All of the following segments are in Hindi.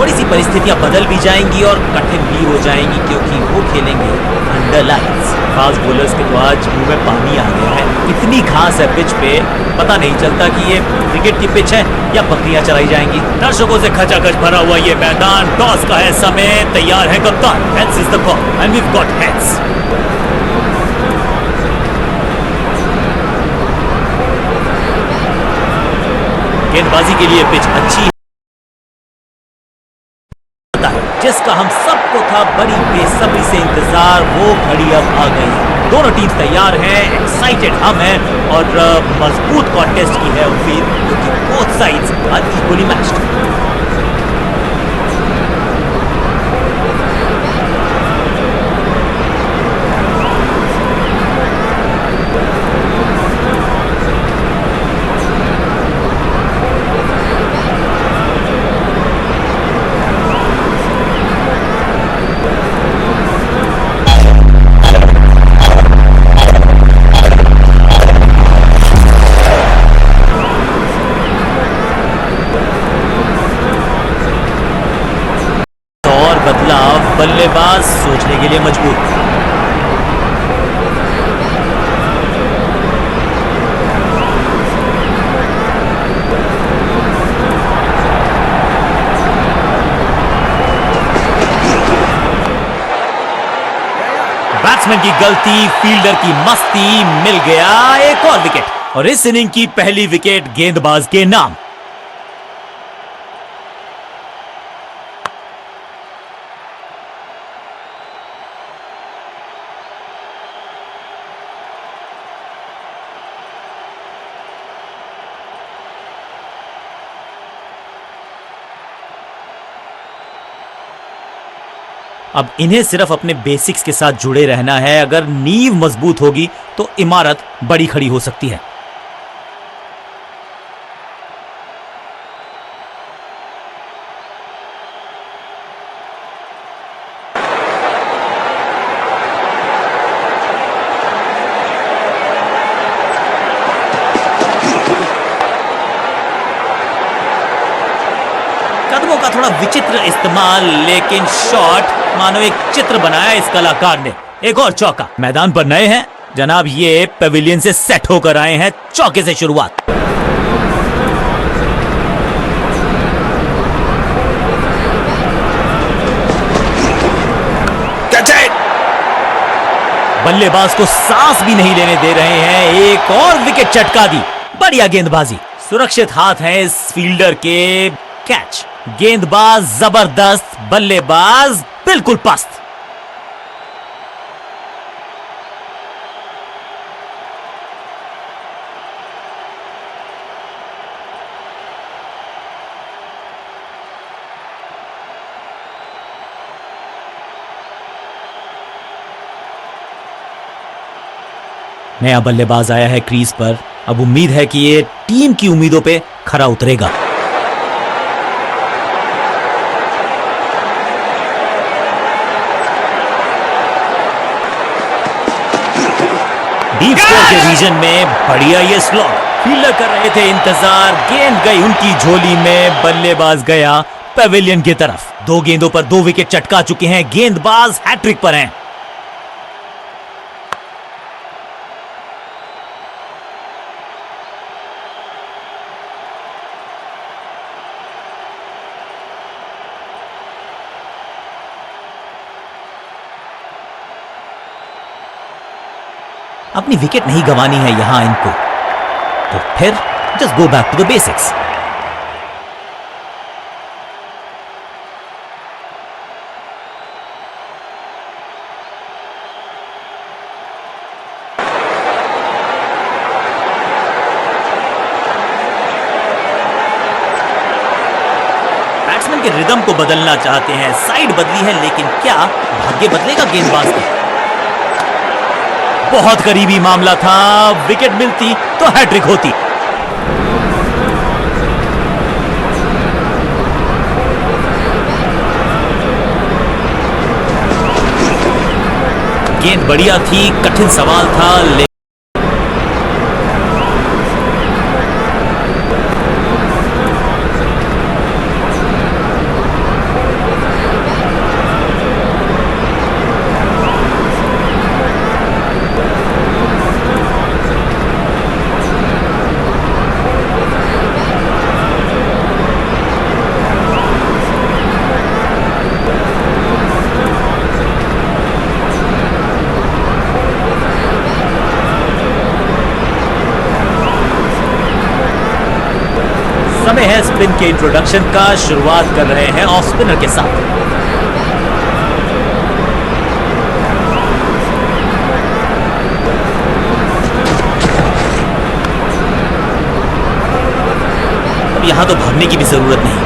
थोड़ी सी परिस्थितियां बदल भी जाएंगी और कठिन भी हो जाएंगी, क्योंकि वो खेलेंगे अंडर लाइन्स। फास्ट बॉलर्स के तो आज मुंह में पानी आ गया है। इतनी घास है पिच पे, पता नहीं चलता कि ये क्रिकेट की पिच है या बकरियां चराई जाएंगी। दर्शकों से खचाखच भरा हुआ ये मैदान। टॉस का है समय, तैयार है कप्तान। Heads is the call and we have got heads. गेंदबाजी के लिए पिच अच्छी है, जिसका हम सबको था बड़ी बेसब्री से इंतजार, वो घड़ी अब आ गई। दोनों टीम तैयार हैं, एक्साइटेड हम हैं और मजबूत कॉन्टेस्ट की है उम्मीद, क्योंकि both sides are equally matched. बदलाव, बल्लेबाज सोचने के लिए मजबूर। बैट्समैन की गलती, फील्डर की मस्ती, मिल गया एक और विकेट और इस इनिंग की पहली विकेट गेंदबाज के नाम। अब इन्हें सिर्फ अपने बेसिक्स के साथ जुड़े रहना है। अगर नींव मजबूत होगी तो इमारत बड़ी खड़ी हो सकती है। कदमों का थोड़ा विचित्र इस्तेमाल, लेकिन शॉट मानो एक चित्र बनाया इस कलाकार ने। एक और चौका। मैदान पर नए हैं जनाब, ये पेविलियन से सेट होकर आए हैं। चौके से शुरुआत। बल्लेबाज को सांस भी नहीं लेने दे रहे हैं। एक और विकेट चटका दी। बढ़िया गेंदबाजी। सुरक्षित हाथ हैं इस फील्डर के। कैच। गेंदबाज जबरदस्त, बल्लेबाज बिल्कुल पस्त। नया बल्लेबाज आया है क्रीज पर। अब उम्मीद है कि ये टीम की उम्मीदों पे खरा उतरेगा। डीप स्कोर के रीजन में बढ़िया ये स्लॉट। फील्डर कर रहे थे इंतजार, गेंद गई उनकी झोली में। बल्लेबाज गया पेविलियन की तरफ। 2 गेंदों पर 2 विकेट चटका चुके हैं। गेंदबाज हैट्रिक पर हैं। अपनी विकेट नहीं गंवानी है यहां इनको, तो फिर just go back to the basics. Batsman के रिदम को बदलना चाहते हैं। साइड बदली है, लेकिन क्या भाग्य बदलेगा गेंदबाज का? बहुत करीबी मामला था। विकेट मिलती तो हैट्रिक होती। गेंद बढ़िया थी, कठिन सवाल था, लेकिन है स्पिन के इंट्रोडक्शन का। शुरुआत कर रहे हैं ऑफ स्पिनर के साथ। अब यहां तो भागने की भी जरूरत नहीं,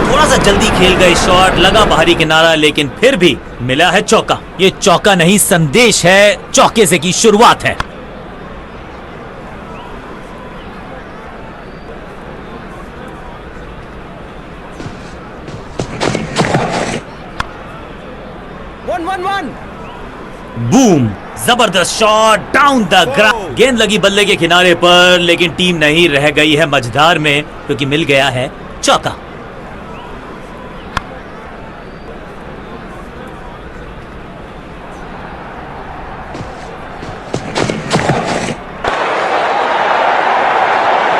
थोड़ा सा जल्दी खेल गए शॉट, लगा बाहरी किनारा, लेकिन फिर भी मिला है चौका। ये चौका नहीं, संदेश है, चौके से की शुरुआत है। बूम, जबरदस्त शॉट डाउन द ग्राउंड। गेंद लगी बल्ले के किनारे पर, लेकिन टीम नहीं रह गई है मझधार में, क्योंकि मिल गया है चौका।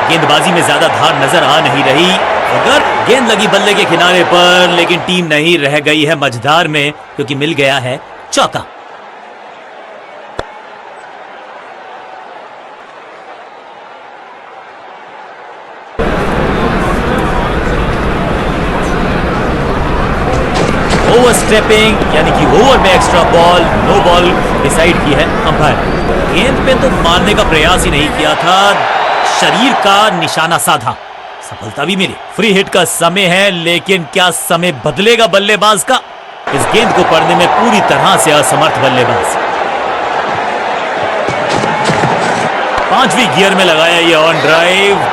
गेंदबाजी में ज्यादा धार नजर आ नहीं रही। अगर गेंद लगी बल्ले के किनारे पर, लेकिन टीम नहीं रह गई है मझधार में, क्योंकि मिल गया है चौका। ओवर स्टेपिंग यानी कि ओवर में extra ball, no ball decide की है अंपायर। गेंद पे तो मारने का प्रयास ही नहीं किया था, शरीर का निशाना साधा, सफलता भी मिली। फ्री हिट का समय है, लेकिन क्या समय बदलेगा बल्लेबाज का? इस गेंद को पढ़ने में पूरी तरह से असमर्थ बल्लेबाज। 5वीं गियर में लगाया ये ऑन ड्राइव।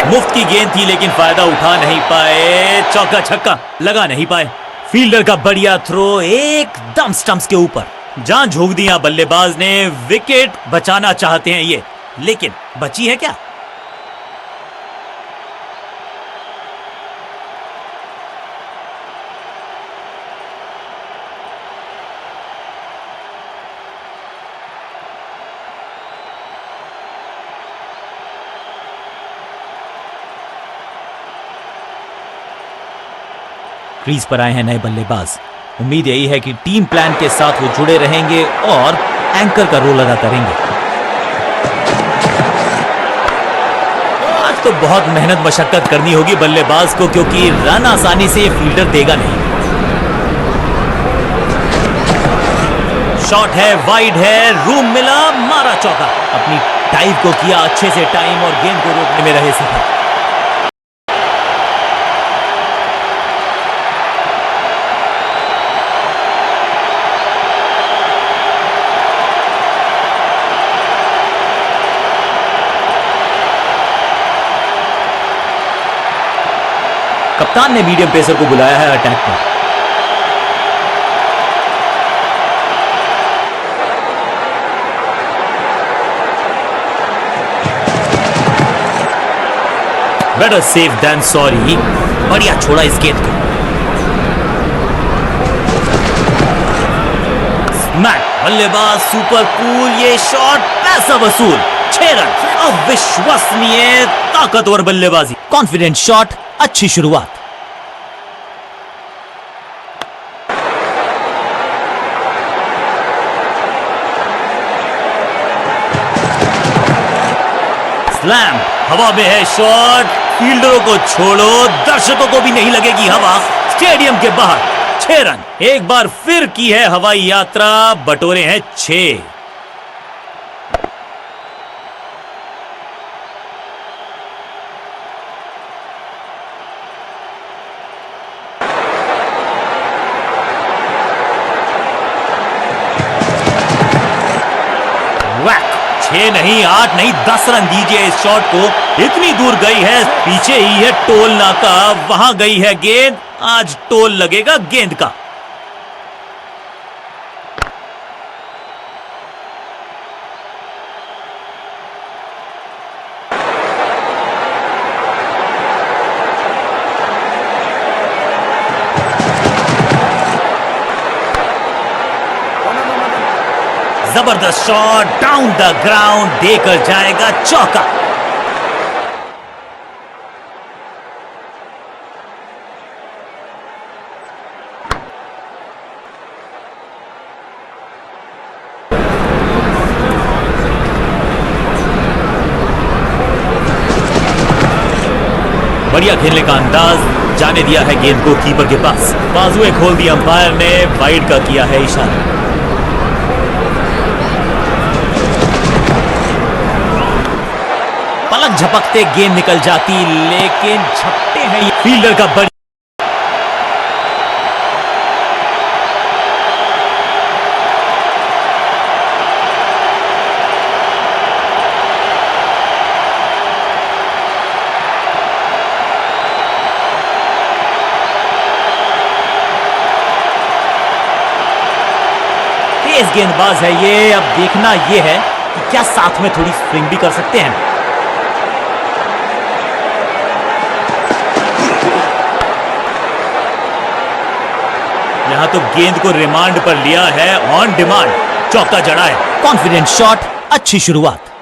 मुफ्त की गेंद थी, लेकिन फायदा उठा नहीं पाए, चौका छक्का लगा नहीं पाए। फील्डर का बढ़िया थ्रो एकदम स्टंप्स के ऊपर, जान झोंक दिया बल्लेबाज ने। विकेट बचाना चाहते हैं ये, लेकिन बची है क्या? क्रीज पर आए हैं नए बल्लेबाज। उम्मीद यही है कि टीम प्लान के साथ वो जुड़े रहेंगे और एंकर का रोल अदा करेंगे। आज तो बहुत मेहनत मशक्कत करनी होगी बल्लेबाज को, क्योंकि रन आसानी से ये फील्डर देगा नहीं। शॉट है, वाइड है, रूम मिला, मारा चौका। अपनी टाइम को किया अच्छे से टाइम और गेंद को रोकने में रहे सफल। कप्तान ने मीडियम पेसर को बुलाया है अटैक पर। Better safe than sorry. बढ़िया छोड़ा इस गेंद को। स्मैक, बल्लेबाज सुपर कूल, ये शॉट पैसा वसूल। 6 रन, अविश्वसनीय ताकतवर बल्लेबाजी, कॉन्फिडेंट शॉट, अच्छी शुरुआत। स्लैम, हवा में है शॉट। फील्डरों को छोड़ो, दर्शकों को भी नहीं लगेगी हवा। स्टेडियम के बाहर 6 रन। एक बार फिर की है हवाई यात्रा, बटोरे हैं 6। नहीं 8 नहीं 10 रन दीजिए इस शॉट को। इतनी दूर गई है, पीछे ही है टोल नाका, वहां गई है गेंद। आज टोल लगेगा गेंद का। जबरदस्त शॉट डाउन द ग्राउंड, देकर जाएगा चौका। बढ़िया खेलने का अंदाज, जाने दिया है गेंद को कीपर के पास। बाजुएं खोल दी अंपायर ने, वाइड का किया है इशारा। पलक झपकते गेंद निकल जाती, लेकिन झपटे हैं ये फील्डर का बड़ी। तेज गेंदबाज है ये, अब देखना ये है कि क्या साथ में थोड़ी स्विंग भी कर सकते हैं। यहां तो गेंद को रिमांड पर लिया है, ऑन डिमांड चौका जड़ा है। कॉन्फिडेंट शॉट, अच्छी शुरुआत।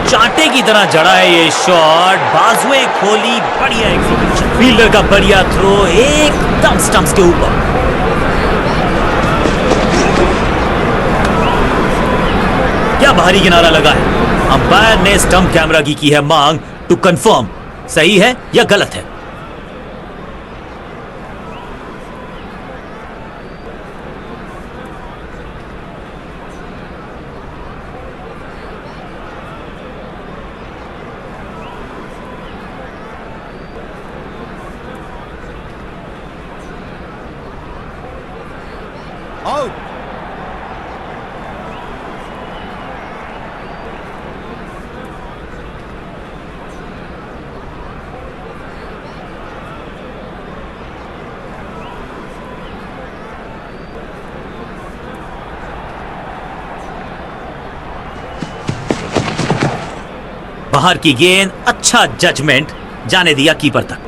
चांटे की तरह जड़ा है ये शॉट, बाजुएं खोली, बढ़िया एग्जीक्यूशन, फील्डर का बढ़िया थ्रो एकदम स्टंप्स के ऊपर। क्या भारी किनारा लगा है। अंपायर ने स्टंप कैमरा की है मांग टू कंफर्म सही है या गलत है। आउट। बाहर की गेंद, अच्छा जजमेंट, जाने दिया कीपर तक।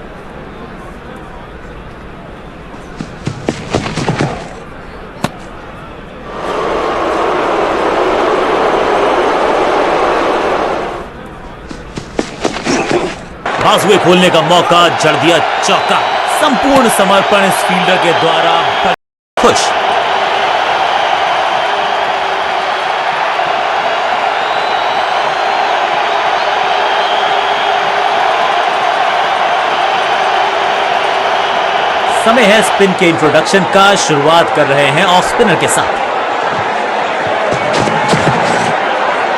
बाजुए खोलने का मौका, जड़ दिया चौका। संपूर्ण समर्पण इस फील्डर के द्वारा, खुश। समय है स्पिन के इंट्रोडक्शन का, शुरुआत कर रहे हैं ऑफ स्पिनर के साथ।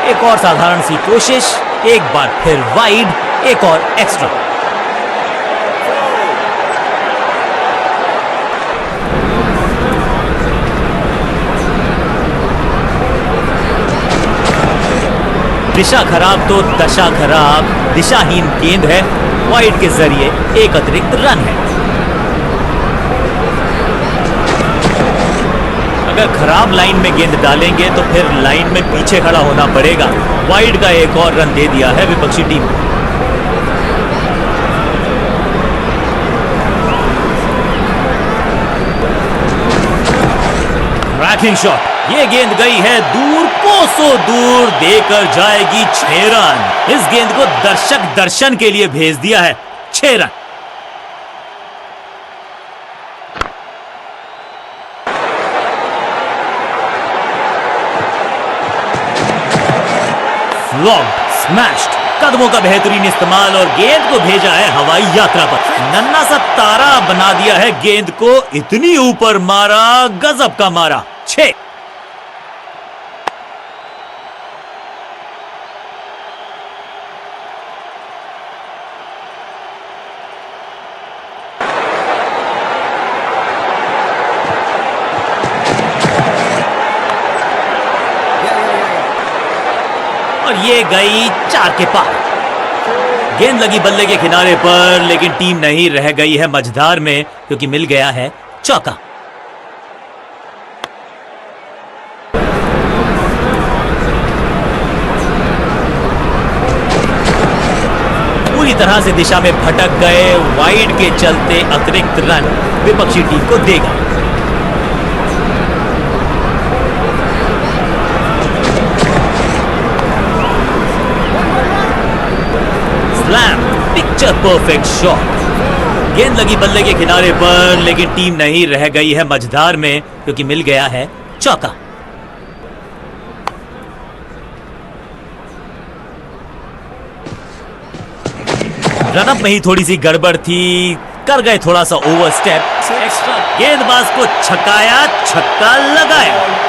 एक और साधारण सी कोशिश, एक बार फिर वाइड, एक और एक्स्ट्रा। दिशा खराब तो दशा खराब, दिशाहीन गेंद है, वाइड के जरिए एक अतिरिक्त रन है। अगर खराब लाइन में गेंद डालेंगे तो फिर लाइन में पीछे खड़ा होना पड़ेगा। वाइड का एक और रन दे दिया है विपक्षी टीम को। रैकिंग शॉट, ये गेंद गई है दूर, कोसों दूर, देकर जाएगी 6 रन। इस गेंद को दर्शक दर्शन के लिए भेज दिया है, 6 रन। लॉन्ग स्मैश्ड, कदमों का बेहतरीन इस्तेमाल और गेंद को भेजा है हवाई यात्रा पर। नन्ना सा तारा बना दिया है गेंद को, इतनी ऊपर मारा, गजब का मारा। 6। और ये गई 4 के पार। गेंद लगी बल्ले के किनारे पर, लेकिन टीम नहीं रह गई है मझधार में, क्योंकि मिल गया है चौका। पूरी तरह से दिशा में भटक गए, वाइड के चलते अतिरिक्त रन विपक्षी टीम को देगा। Slam, picture perfect shot. गेंद लगी बल्ले के किनारे पर, लेकिन टीम नहीं रह गई है मझधार में क्योंकि मिल गया है चौका। रनअप में ही थोड़ी सी गड़बड़ थी, कर गए थोड़ा सा ओवर स्टेप। एक्स्ट्रा गेंदबाज को छकाया, छक्का लगाया।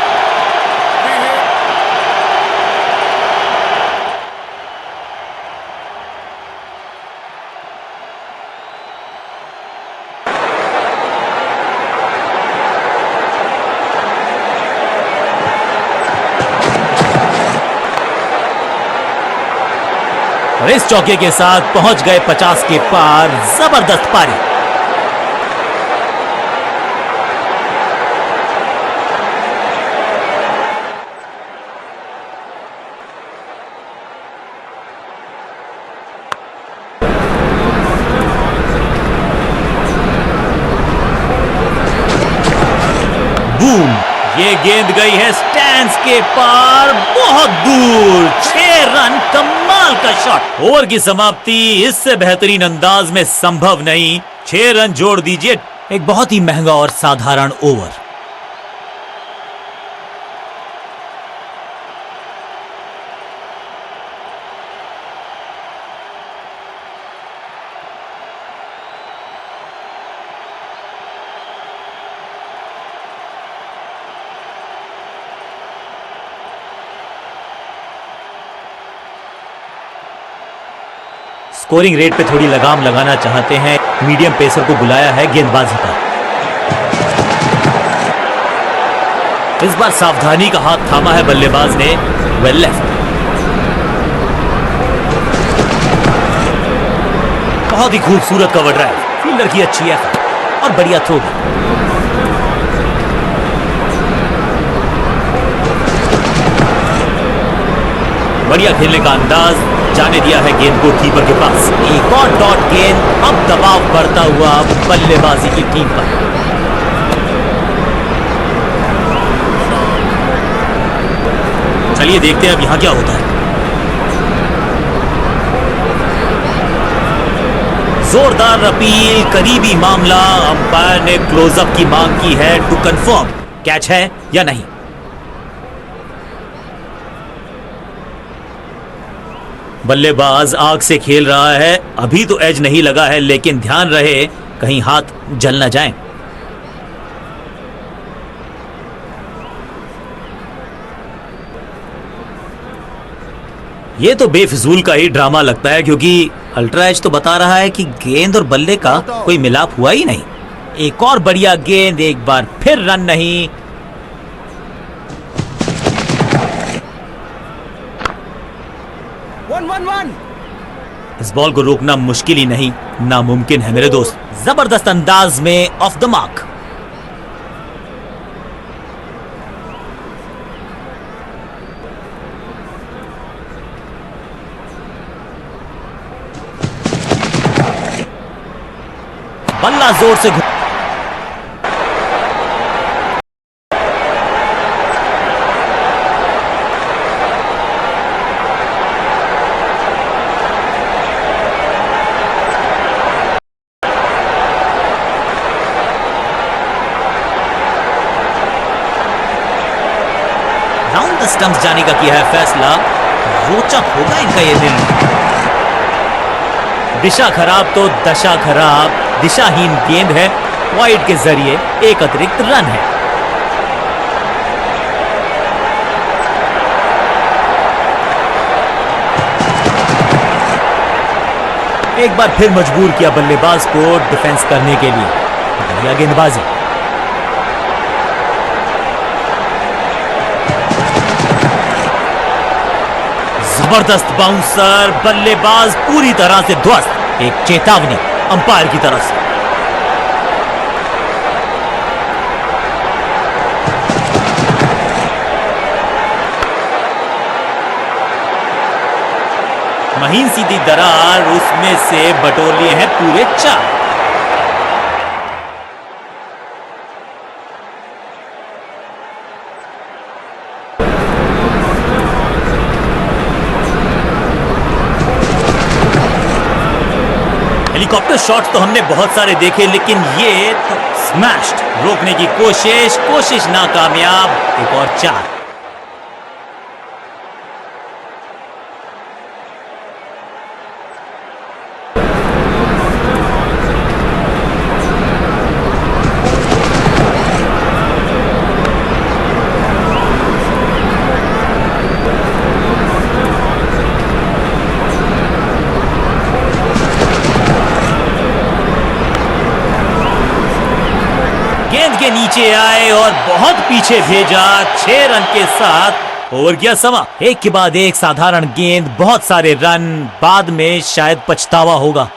और इस चौके के साथ पहुंच गए 50 के पार। जबरदस्त पारी। बूम, ये गेंद गई है स्टैंड्स के पार, बहुत दूर। 6 रन, कमाल का शॉट। ओवर की समाप्ति इससे बेहतरीन अंदाज में संभव नहीं। 6 रन जोड़ दीजिए। एक बहुत ही महंगा और साधारण ओवर। स्कोरिंग रेट पे थोड़ी लगाम लगाना चाहते हैं, मीडियम पेसर को बुलाया है गेंदबाजी पर। इस बार सावधानी का हाथ थामा है बल्लेबाज ने। Well left. बहुत ही खूबसूरत कवर ड्राइव, फील्डर की अच्छी है और बढ़िया थ्रो भी। बढ़िया खेलने का अंदाज, जाने दिया है गेंद को कीपर के पास। एक और डॉट गेंद, अब दबाव बढ़ता हुआ बल्लेबाजी की टीम पर। चलिए देखते हैं अब यहां क्या होता है। जोरदार अपील, करीबी मामला। अंपायर ने क्लोजअप की मांग की है टू कंफर्म कैच है या नहीं। बल्लेबाज आग से खेल रहा है। अभी तो एज नहीं लगा है, लेकिन ध्यान रहे कहीं हाथ जल न जाए। ये तो बेफिजूल का ही ड्रामा लगता है, क्योंकि अल्ट्रा एज तो बता रहा है कि गेंद और बल्ले का कोई मिलाप हुआ ही नहीं। एक और बढ़िया गेंद, एक बार फिर रन नहीं। इस बॉल को रोकना मुश्किल ही नहीं, नामुमकिन है मेरे दोस्त। जबरदस्त अंदाज में ऑफ द मार्क। बल्ला जोर से राउंड द स्टंप्स जाने का किया है फैसला। रोचक होगा इनका ये निर्णय। दिशा खराब तो दशा खराब। दिशाहीन गेंद है, वाइड के जरिए एक अतिरिक्त रन है। एक बार फिर मजबूर किया बल्लेबाज को डिफेंस करने के लिए। बढ़िया गेंदबाजी। जबरदस्त बाउंसर, बल्लेबाज पूरी तरह से ध्वस्त। एक चेतावनी अंपायर की तरफ से। महीन सीधी दरार, उसमें से बटोर लिए हैं पूरे 4। हेलीकॉप्टर शॉट तो हमने बहुत सारे देखे, लेकिन ये तो स्मैश्ड। रोकने की कोशिश नाकामयाब। एक और 4। गेंद के नीचे आए और बहुत पीछे भेजा। 6 रन के साथ ओवर गया समा। एक के बाद एक साधारण गेंद, बहुत सारे रन, बाद में शायद पछतावा होगा।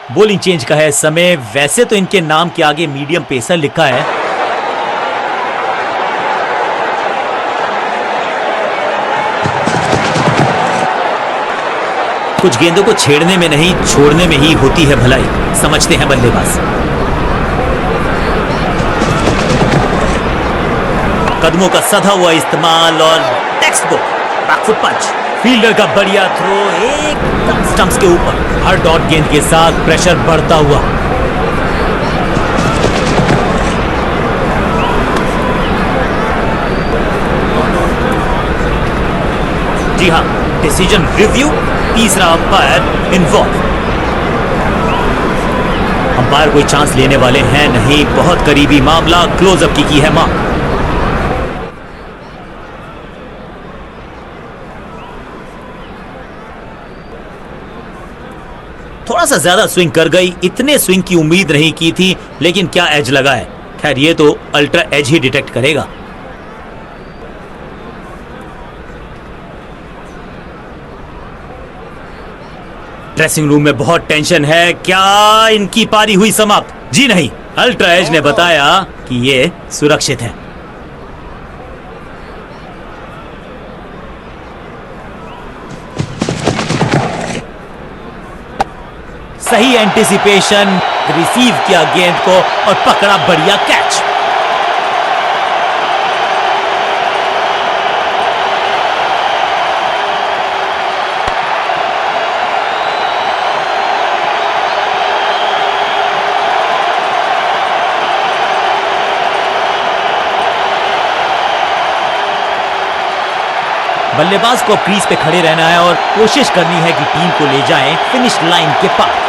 बॉलिंग चेंज का है समय। वैसे तो इनके नाम के आगे मीडियम पेसर लिखा है। कुछ गेंदों को छेड़ने में नहीं, छोड़ने में ही होती है भलाई, समझते हैं बल्लेबाज। कदमों का सधा हुआ इस्तेमाल और टेक्स्ट बुक बैकफुट पंच। फील्डर का बढ़िया थ्रो एकदम स्टंप्स के ऊपर। हर डॉट गेंद के साथ प्रेशर बढ़ता हुआ। जी हां, डिसीजन रिव्यू। तीसरा अंपायर इन्वॉल्व। अंपायर कोई चांस लेने वाले हैं नहीं, बहुत करीबी मामला। क्लोजअप की है मार्क। थोड़ा सा ज्यादा स्विंग कर गई। इतने स्विंग की उम्मीद नहीं की थी, लेकिन क्या एज लगा है। खैर, ये तो अल्ट्रा एज ही डिटेक्ट करेगा। ड्रेसिंग रूम में बहुत टेंशन है। क्या इनकी पारी हुई समाप्त? जी नहीं, अल्ट्रा एज ने बताया कि ये सुरक्षित है। सही एंटिसिपेशन, रिसीव किया गेंद को और पकड़ा बढ़िया कैच। बल्लेबाज को क्रीज पे खड़े रहना है और कोशिश करनी है कि टीम को ले जाएं फिनिश लाइन के पास।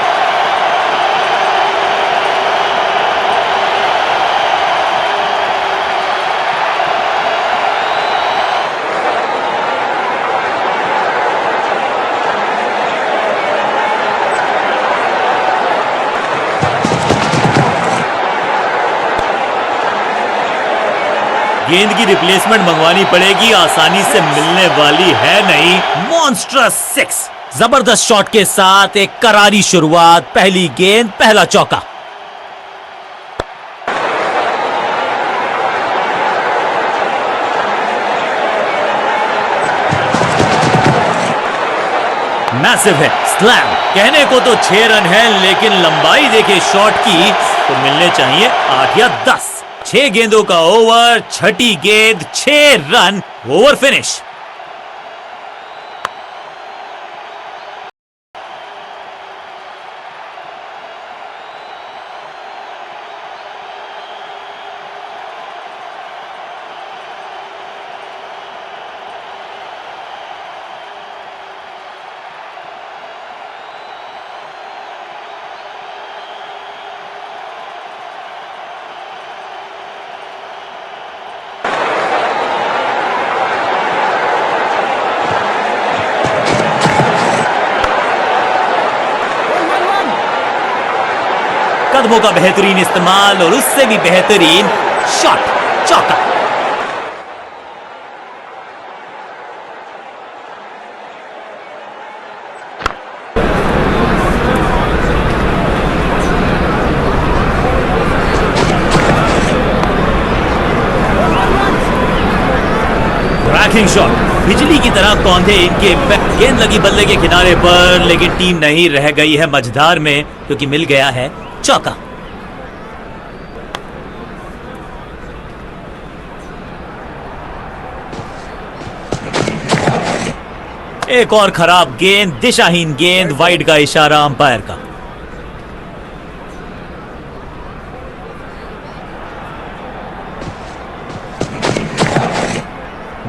गेंद की रिप्लेसमेंट मंगवानी पड़ेगी, आसानी से मिलने वाली है नहीं। मॉन्स्ट्रस 6। जबरदस्त शॉट के साथ एक करारी शुरुआत। पहली गेंद, पहला चौका। मैसिव है, स्लैम। कहने को तो 6 रन है, लेकिन लंबाई देखे शॉट की तो मिलने चाहिए 8 या 10। 6 गेंदों का ओवर, छठी गेंद, 6 रन, ओवर फिनिश। कदमों का बेहतरीन इस्तेमाल और उससे भी बेहतरीन शॉट, चौका। क्रैकिंग शॉट, बिजली की तरह कौंधे इनके गेंद लगी बल्ले के किनारे पर, लेकिन टीम नहीं रह गई है मझधार में क्योंकि मिल गया है चौका। एक और खराब गेंद, दिशाहीन गेंद, वाइड का इशारा अंपायर का।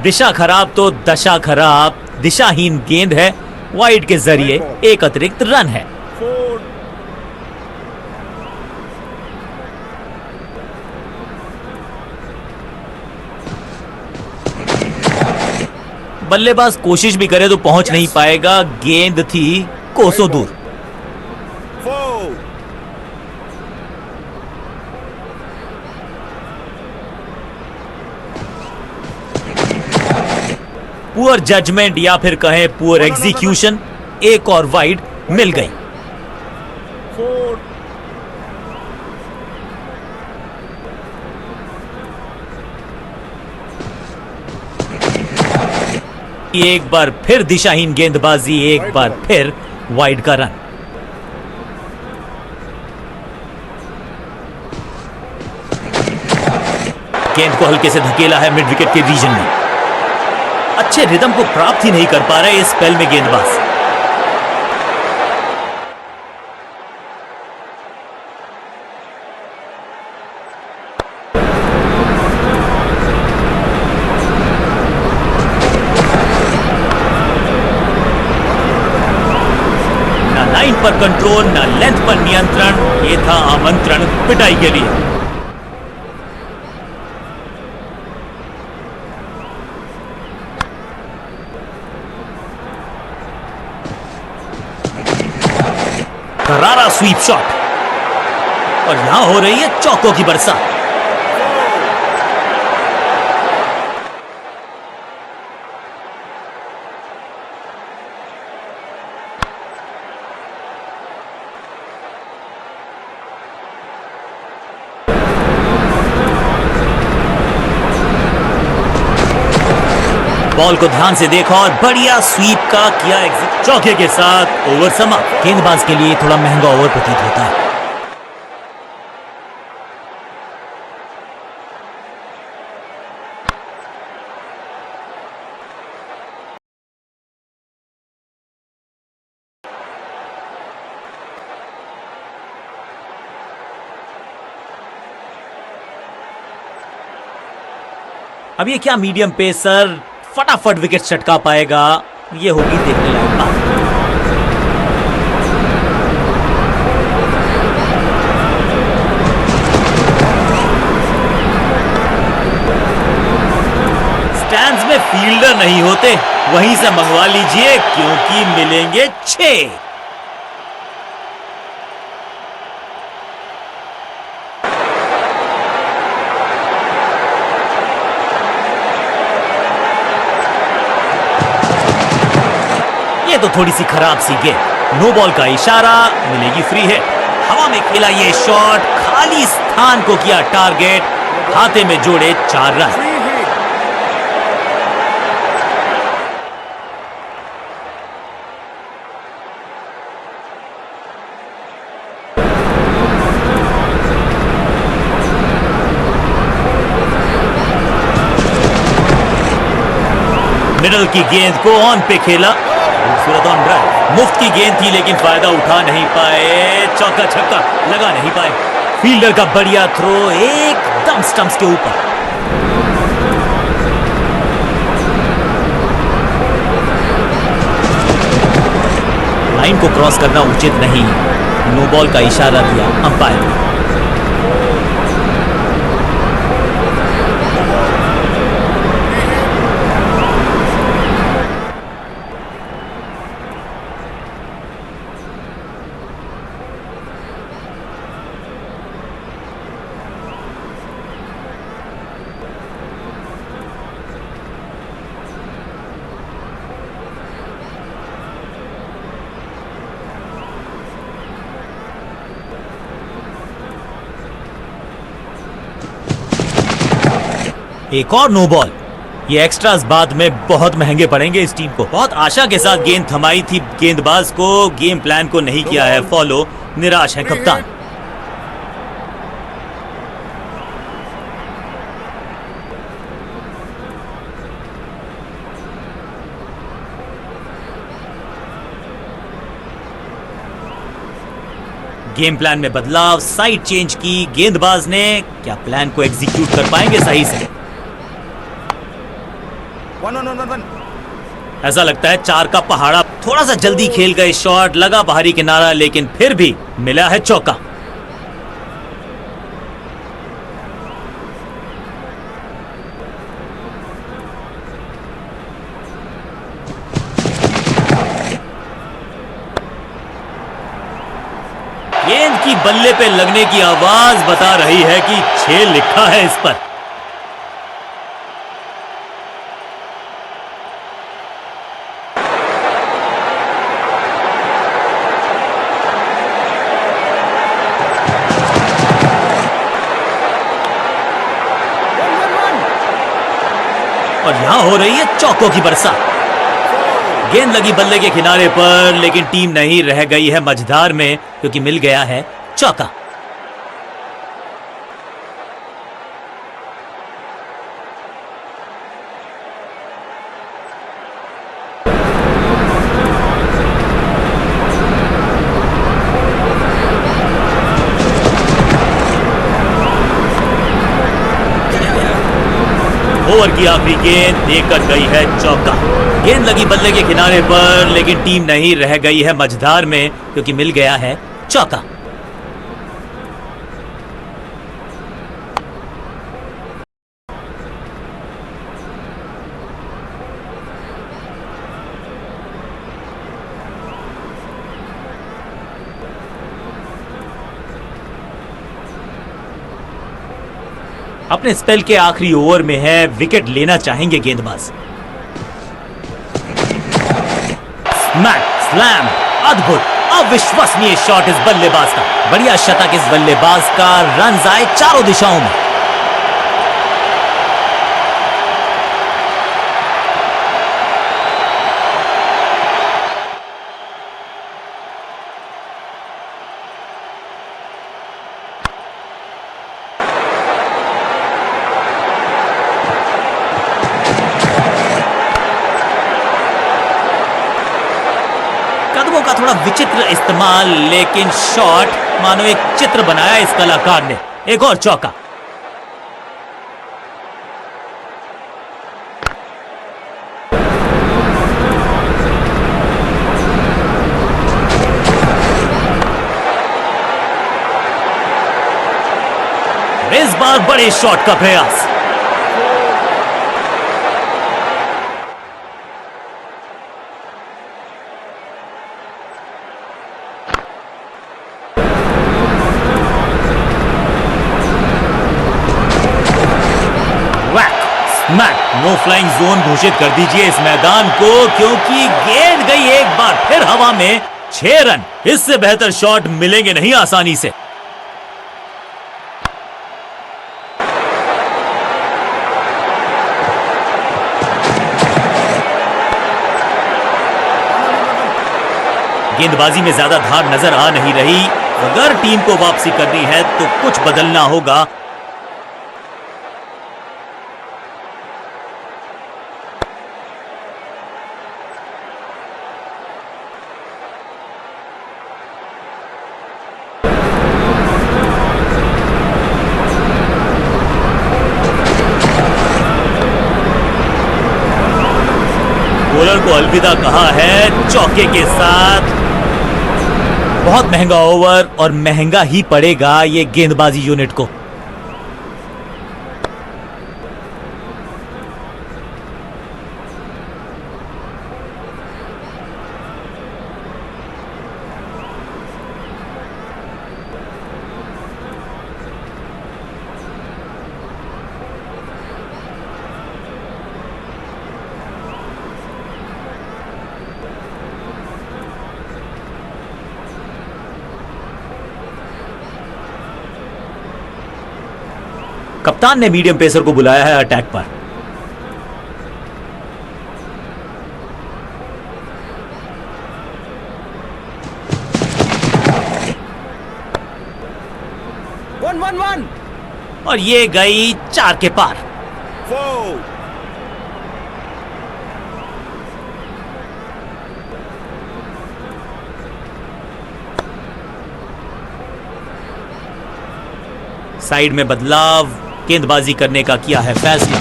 दिशा खराब तो दशा खराब, दिशाहीन गेंद है, वाइड के जरिए एक अतिरिक्त रन है। बल्लेबाज कोशिश भी करे तो पहुंच नहीं पाएगा, गेंद थी कोसों दूर। पुअर जजमेंट या फिर कहें पुअर एग्जीक्यूशन, एक और वाइड मिल गई। एक बार फिर दिशाहीन गेंदबाजी, एक बार फिर वाइड का रन। गेंद को हल्के से धकेला है मिड विकेट के रीजन में। अच्छे रिदम को प्राप्त ही नहीं कर पा रहे इस स्पेल में गेंदबाज। ना लाइन पर कंट्रोल, ना लेंथ पर नियंत्रण, ये था आमंत्रण पिटाई के लिए। करारा स्वीप शॉट और यहां हो रही है चौकों की बरसात। बॉल को ध्यान से देखा और बढ़िया स्वीप का किया एग्जिट, चौके के साथ ओवर समाप्त। गेंदबाज के लिए थोड़ा महंगा ओवर प्रतीत होता है। अब ये क्या मीडियम पेसर फटाफट विकेट चटका पाएगा, ये होगी देखने लायक बात। स्टैंड्स में फील्डर नहीं होते, वहीं से मंगवा लीजिए क्योंकि मिलेंगे 6। तो थोड़ी सी खराब सी गेंद, नो बॉल का इशारा, मिलेगी फ्री हिट। हवा में खेला ये शॉट, खाली स्थान को किया टारगेट, खाते में जोड़े 4 रन। मिडल की गेंद को ऑन पे खेला, खूबसूरत ऑन ड्राइव। मुफ्त की गेंद थी लेकिन फायदा उठा नहीं पाए, चौका छक्का लगा नहीं पाए। फील्डर का बढ़िया थ्रो एकदम स्टंप्स के ऊपर। लाइन को क्रॉस करना उचित नहीं, नो बॉल का इशारा दिया अंपायर ने। एक और नो बॉल, ये एक्स्ट्रास बाद में बहुत महंगे पड़ेंगे इस टीम को। बहुत आशा के साथ गेंद थमाई थी गेंदबाज को, गेम प्लान को नहीं किया है फॉलो, निराश है कप्तान। गेम प्लान में बदलाव, साइड चेंज की गेंदबाज ने, क्या प्लान को एग्जीक्यूट कर पाएंगे सही से? ऐसा लगता है 4 का पहाड़ा। थोड़ा सा जल्दी खेल गए शॉट, लगा बाहरी किनारा, लेकिन फिर भी मिला है चौका। गेंद की बल्ले पे लगने की आवाज बता रही है कि 6 लिखा है इस पर। और यहां हो रही है चौकों की बरसात। गेंद लगी बल्ले के किनारे पर, लेकिन टीम नहीं रह गई है मझधार में, क्योंकि मिल गया है चौका। ओवर की आखिरी गेंद देकर गई है चौका। गेंद लगी बल्ले के किनारे पर, लेकिन टीम नहीं रह गई है मझधार में, क्योंकि मिल गया है चौका। अपने स्पेल के आखिरी ओवर में है, विकेट लेना चाहेंगे गेंदबाज। स्मैक, स्लैम, अद्भुत, अविश्वसनीय शॉट इस बल्लेबाज का। बढ़िया शतक इस बल्लेबाज का। रन आए चारों दिशाओं में। कदमों का थोड़ा विचित्र इस्तेमाल, लेकिन शॉट मानो एक चित्र बनाया इस कलाकार ने। एक और चौका। इस बार बड़े शॉट का प्रयास। नो फ्लाइंग जोन घोषित कर दीजिए इस मैदान को, क्योंकि गेंद गई एक बार फिर हवा में। 6 रन। इससे बेहतर शॉट मिलेंगे नहीं आसानी से। गेंदबाजी में ज्यादा धार नजर आ नहीं रही। अगर टीम को वापसी करनी है तो कुछ बदलना होगा। बॉलर को अलविदा कहा है चौके के साथ। बहुत महंगा ओवर, और महंगा ही पड़ेगा ये गेंदबाजी यूनिट को। कप्तान ने मीडियम पेसर को बुलाया है अटैक पर। 1-1-1 और ये गई 4 के पार। 4 साइड में बदलाव, गेंदबाजी करने का किया है फैसला।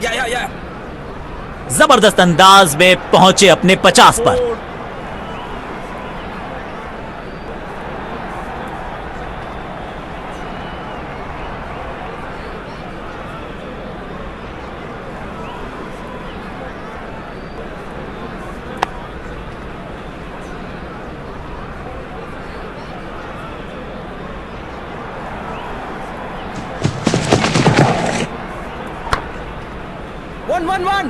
या जबरदस्त अंदाज में पहुंचे अपने 50 पर। 1-1-1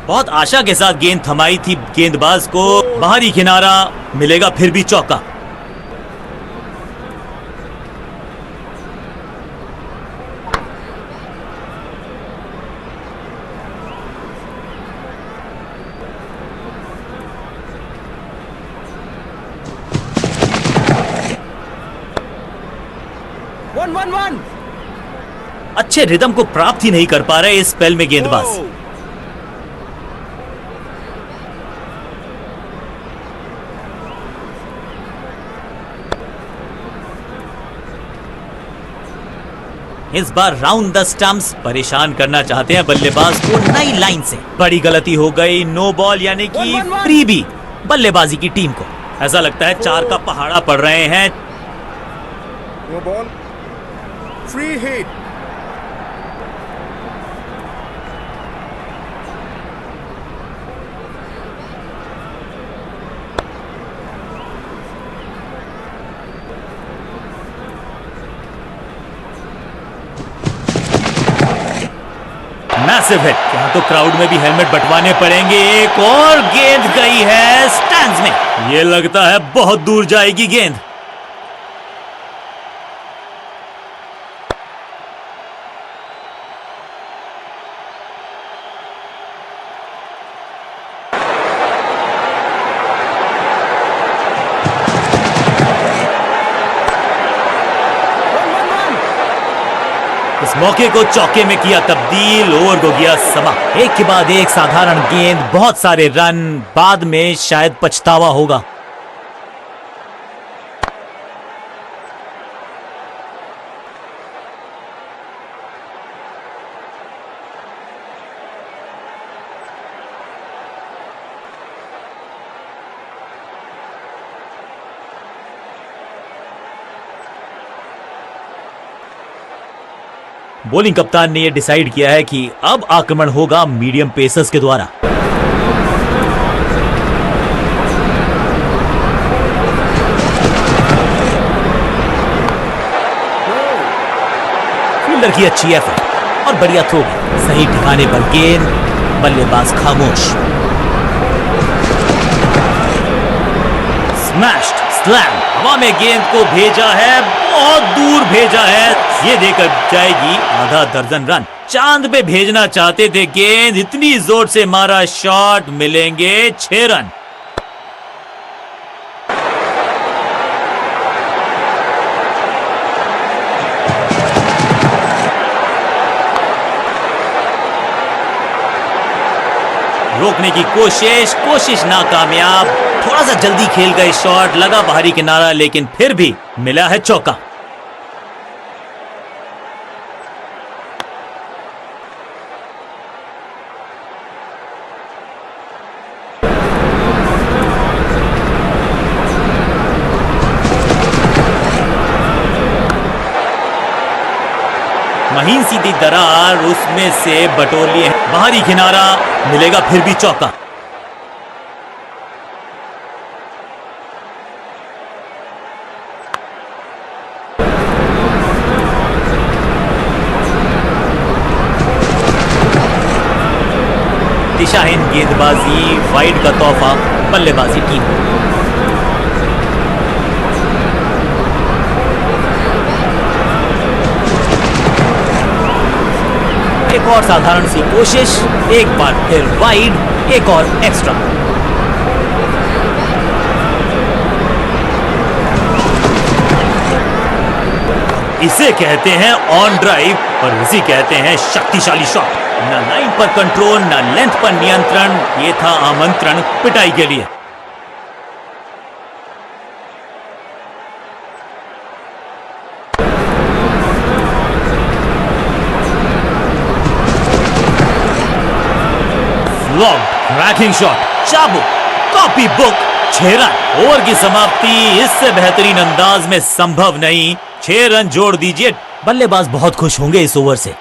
बहुत आशा के साथ गेंद थमाई थी गेंदबाज को, बाहरी किनारा, मिलेगा फिर भी चौका। अच्छे रिदम को प्राप्त ही नहीं कर पा रहे इस स्पेल में गेंदबाज। इस बार राउंड द स्टंप्स परेशान करना चाहते हैं बल्लेबाज को नई लाइन से। बड़ी गलती हो गई, नो बॉल यानी कि फ्रीबी बल्लेबाजी की टीम को। ऐसा लगता है 4 का पहाड़ा पड़ रहे हैं। No ball, free hit. Massive hit. यहाँ तो क्राउड में भी हेलमेट बंटवाने पड़ेंगे। एक और गेंद गई है स्टैंड्स में। ये लगता है बहुत दूर जाएगी गेंद। इस मौके को चौके में किया तब्दील, ओवर को गया समा। एक के बाद एक साधारण गेंद, बहुत सारे रन, बाद में शायद पछतावा होगा। बॉलिंग कप्तान ने यह डिसाइड किया है कि अब आक्रमण होगा मीडियम पेसर्स के द्वारा। फील्डर की अच्छी एफर्ट और बढ़िया थ्रो, सही ठिकाने पर गेंद, बल्लेबाज खामोश। स्मैश्ड स्लैम, हवा में गेंद को भेजा है, बहुत दूर भेजा है। ये देकर जाएगी आधा दर्जन रन। चांद पे भेजना चाहते थे गेंद, इतनी जोर से मारा शॉट, मिलेंगे 6 रन। रोकने की कोशिश नाकामयाब। थोड़ा सा जल्दी खेल गए शॉट, लगा बाहरी किनारा, लेकिन फिर भी मिला है चौका। महीन सीधी दरार, उसमें से बटोर लिए बाहरी किनारा, मिलेगा फिर भी चौका। दिशाहीन गेंदबाजी, वाइड का तोहफा बल्लेबाजी टीम को। एक और साधारण सी कोशिश, एक बार फिर वाइड, एक और एक्स्ट्रा। इसे कहते हैं ऑन ड्राइव और इसे कहते हैं शक्तिशाली शॉट। न लाइन पर कंट्रोल, न लेंथ पर नियंत्रण, ये था आमंत्रण पिटाई के लिए। क्रैकिंग शॉट, चाबुक, कॉपी बुक, 6 रन। ओवर की समाप्ति इससे बेहतरीन अंदाज में संभव नहीं। 6 रन जोड़ दीजिए। बल्लेबाज बहुत खुश होंगे इस ओवर से।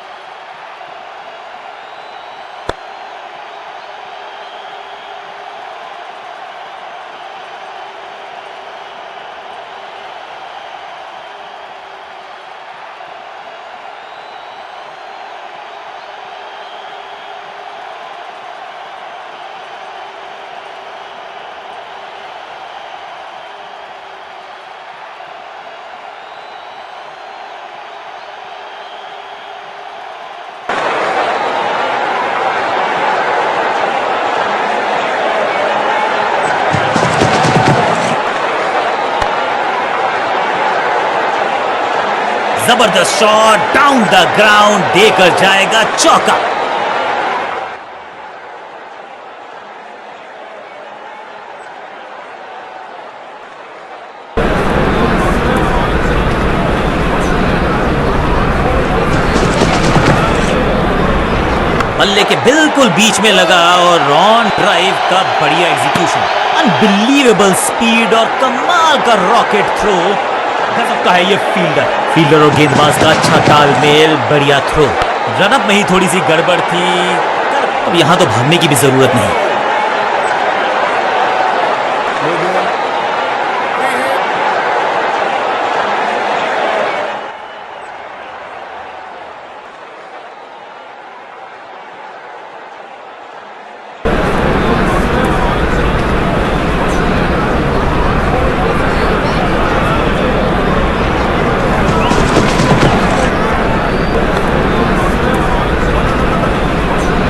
जबरदस्त शॉट डाउन द ग्राउंड, देकर जाएगा चौका। बल्ले के बिल्कुल बीच में लगा और ऑन ड्राइव का बढ़िया एग्जीक्यूशन, अनबिलीवेबल स्पीड और कमाल का रॉकेट थ्रो। गजब का है ये फील्डर और गेंदबाज का अच्छा तालमेल, बढ़िया थ्रो। रनअप में ही थोड़ी सी गड़बड़ थी, अब यहां तो भागने की भी जरूरत नहीं।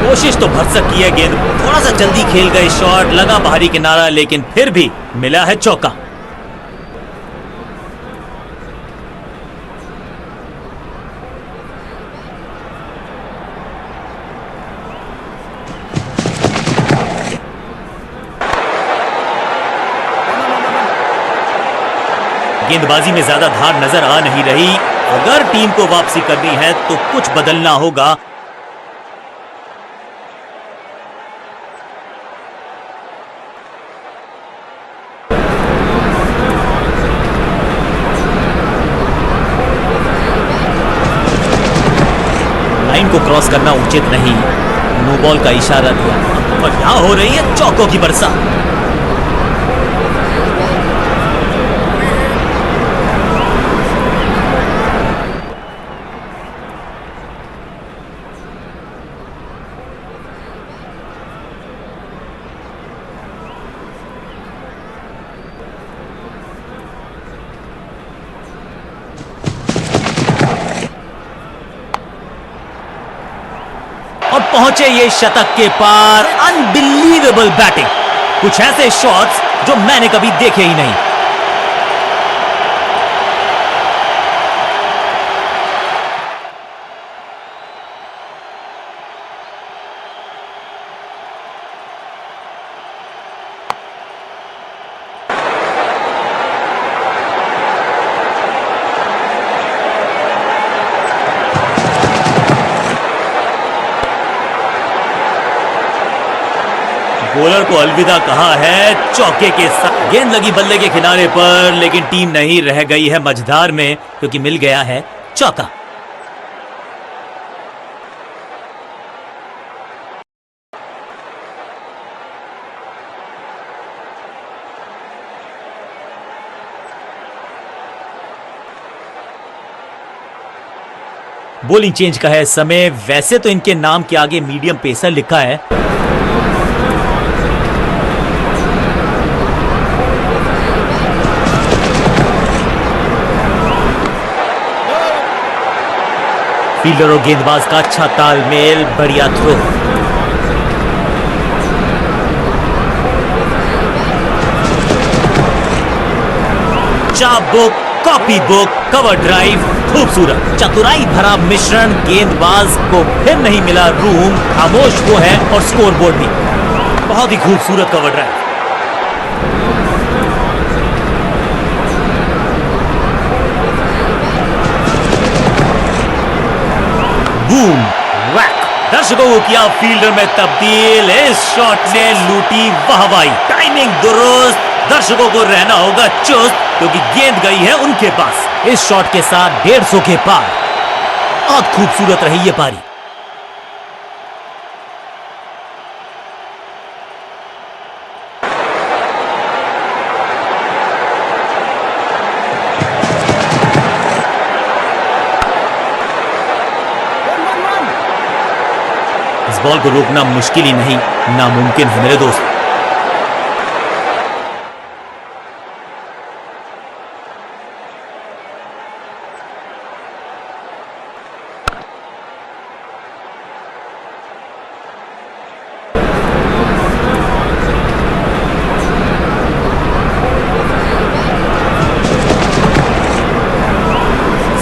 कोशिश तो भरसक की है गेंद, थोड़ा सा जल्दी खेल गए शॉट, लगा बाहरी किनारा, लेकिन फिर भी मिला है चौका। गेंदबाजी में ज्यादा धार नजर आ नहीं रही। अगर टीम को वापसी करनी है तो कुछ बदलना होगा। लाइन को क्रॉस करना उचित नहीं, नो बॉल का इशारा दिया और यहां हो रही है चौकों की बरसात। और पहुंचे ये शतक के पार। अनबिलीवेबल बैटिंग, कुछ ऐसे शॉट्स जो मैंने कभी देखे ही नहीं। बॉलर को अलविदा कहा है चौके के साथ। गेंद लगी बल्ले के किनारे पर, लेकिन टीम नहीं रह गई है मझधार में क्योंकि मिल गया है चौका। बॉलिंग चेंज का है समय। वैसे तो इनके नाम के आगे मीडियम पेसर लिखा है। फील्डर और गेंदबाज का अच्छा तालमेल, बढ़िया थ्रो। चाबुक, कॉपी बुक, कवर ड्राइव, खूबसूरत चतुराई भरा मिश्रण। गेंदबाज को फिर नहीं मिला रूम, खामोश वो है और स्कोरबोर्ड भी। बहुत ही खूबसूरत कवर ड्राइव। बूम वैक। दर्शकों को किया फील्डर में तब्दील। इस शॉट ने लूटी वाहवाही। टाइमिंग दुरुस्त। दर्शकों को रहना होगा चुस्त क्योंकि गेंद गई है उनके पास। इस शॉट के साथ 150 के पार। बहुत खूबसूरत रही ये पारी। इस बॉल को रोकना मुश्किल ही नहीं, नामुमकिन है मेरे दोस्त।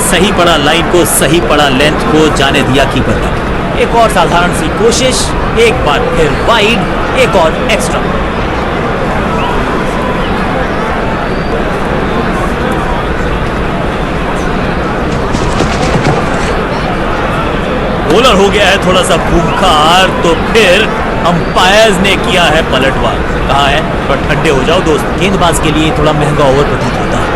सही पड़ा लाइन को, सही पड़ा लेंथ को, जाने दिया कीपर तक। एक और साधारण सी कोशिश, एक बार फिर वाइड, एक और एक्स्ट्रा। बॉलर हो गया है थोड़ा सा खूंखार, तो फिर अंपायर्स ने किया है पलटवार। कहा है पर ठंडे हो जाओ दोस्त। गेंदबाज के लिए थोड़ा महंगा ओवर प्रतीत होता है।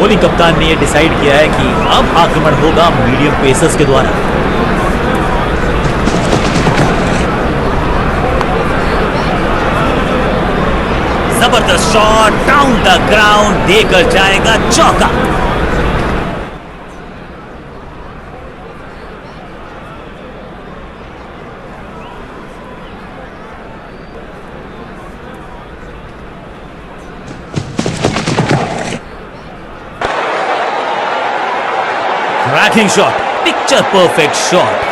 बॉलिंग कप्तान ने यह डिसाइड किया है कि अब आक्रमण होगा मीडियम पेसर्स के द्वारा। जबरदस्त शॉट डाउन द ग्राउंड, देकर जाएगा चौका। Cracking shot, picture perfect shot.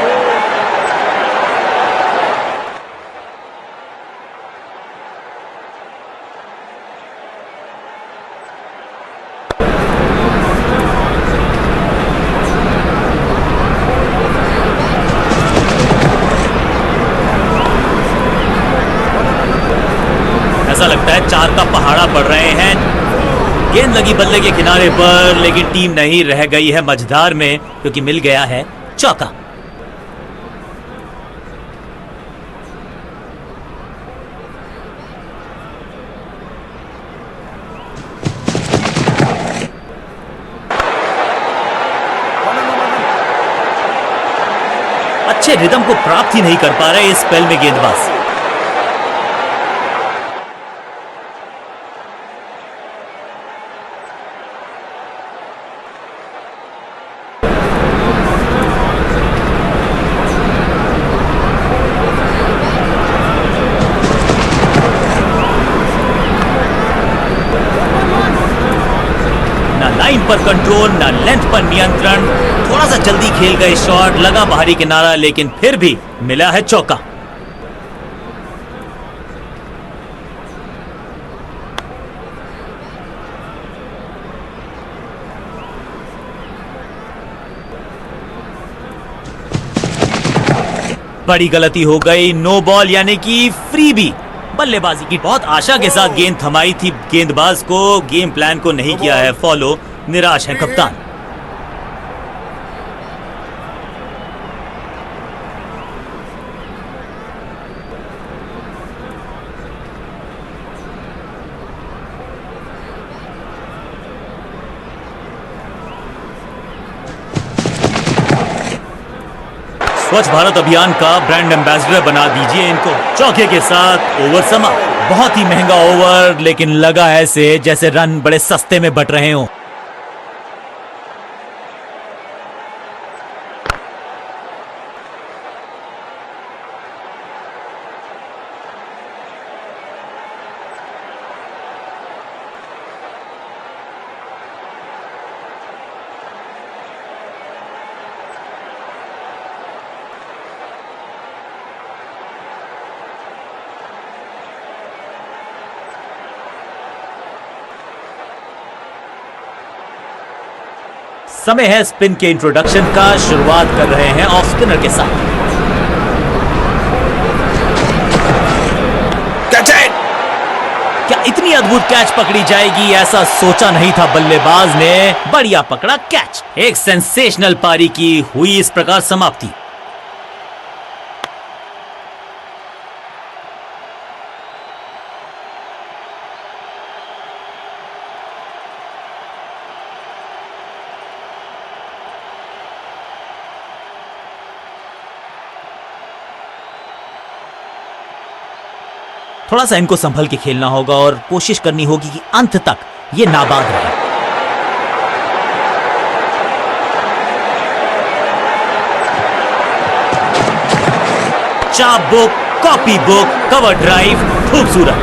ऐसा लगता है चार का पहाड़ा पड़ रहे हैं। गेंद लगी बल्ले के किनारे पर, लेकिन टीम नहीं रह गई है मझधार में क्योंकि मिल गया है चौका। अच्छे रिदम को प्राप्त ही नहीं कर पा रहे इस स्पेल में गेंदबाज। लाइन पर कंट्रोल, ना लेंथ पर नियंत्रण। थोड़ा सा जल्दी खेल गए शॉट, लगा बाहरी किनारा, लेकिन फिर भी मिला है चौका। बड़ी गलती हो गई, नो बॉल यानी कि फ्री बी। बल्लेबाजी की बहुत आशा के साथ गेंद थमाई थी गेंदबाज को, गेम प्लान को नहीं किया है फॉलो। निराश है कप्तान। स्वच्छ भारत अभियान का ब्रांड एम्बेसडर बना दीजिए इनको। चौके के साथ ओवर समा। बहुत ही महंगा ओवर, लेकिन लगा ऐसे जैसे रन बड़े सस्ते में बट रहे हों। समय है स्पिन के इंट्रोडक्शन का। शुरुआत कर रहे हैं ऑफ स्पिनर के साथ। क्या इतनी अद्भुत कैच पकड़ी जाएगी, ऐसा सोचा नहीं था बल्लेबाज ने। बढ़िया पकड़ा कैच। एक सेंसेशनल पारी की हुई इस प्रकार समाप्ति। थोड़ा सा इनको संभल के खेलना होगा और कोशिश करनी होगी कि अंत तक ये नाबाद रहे। चाप book, copy book, cover drive, खूबसूरत।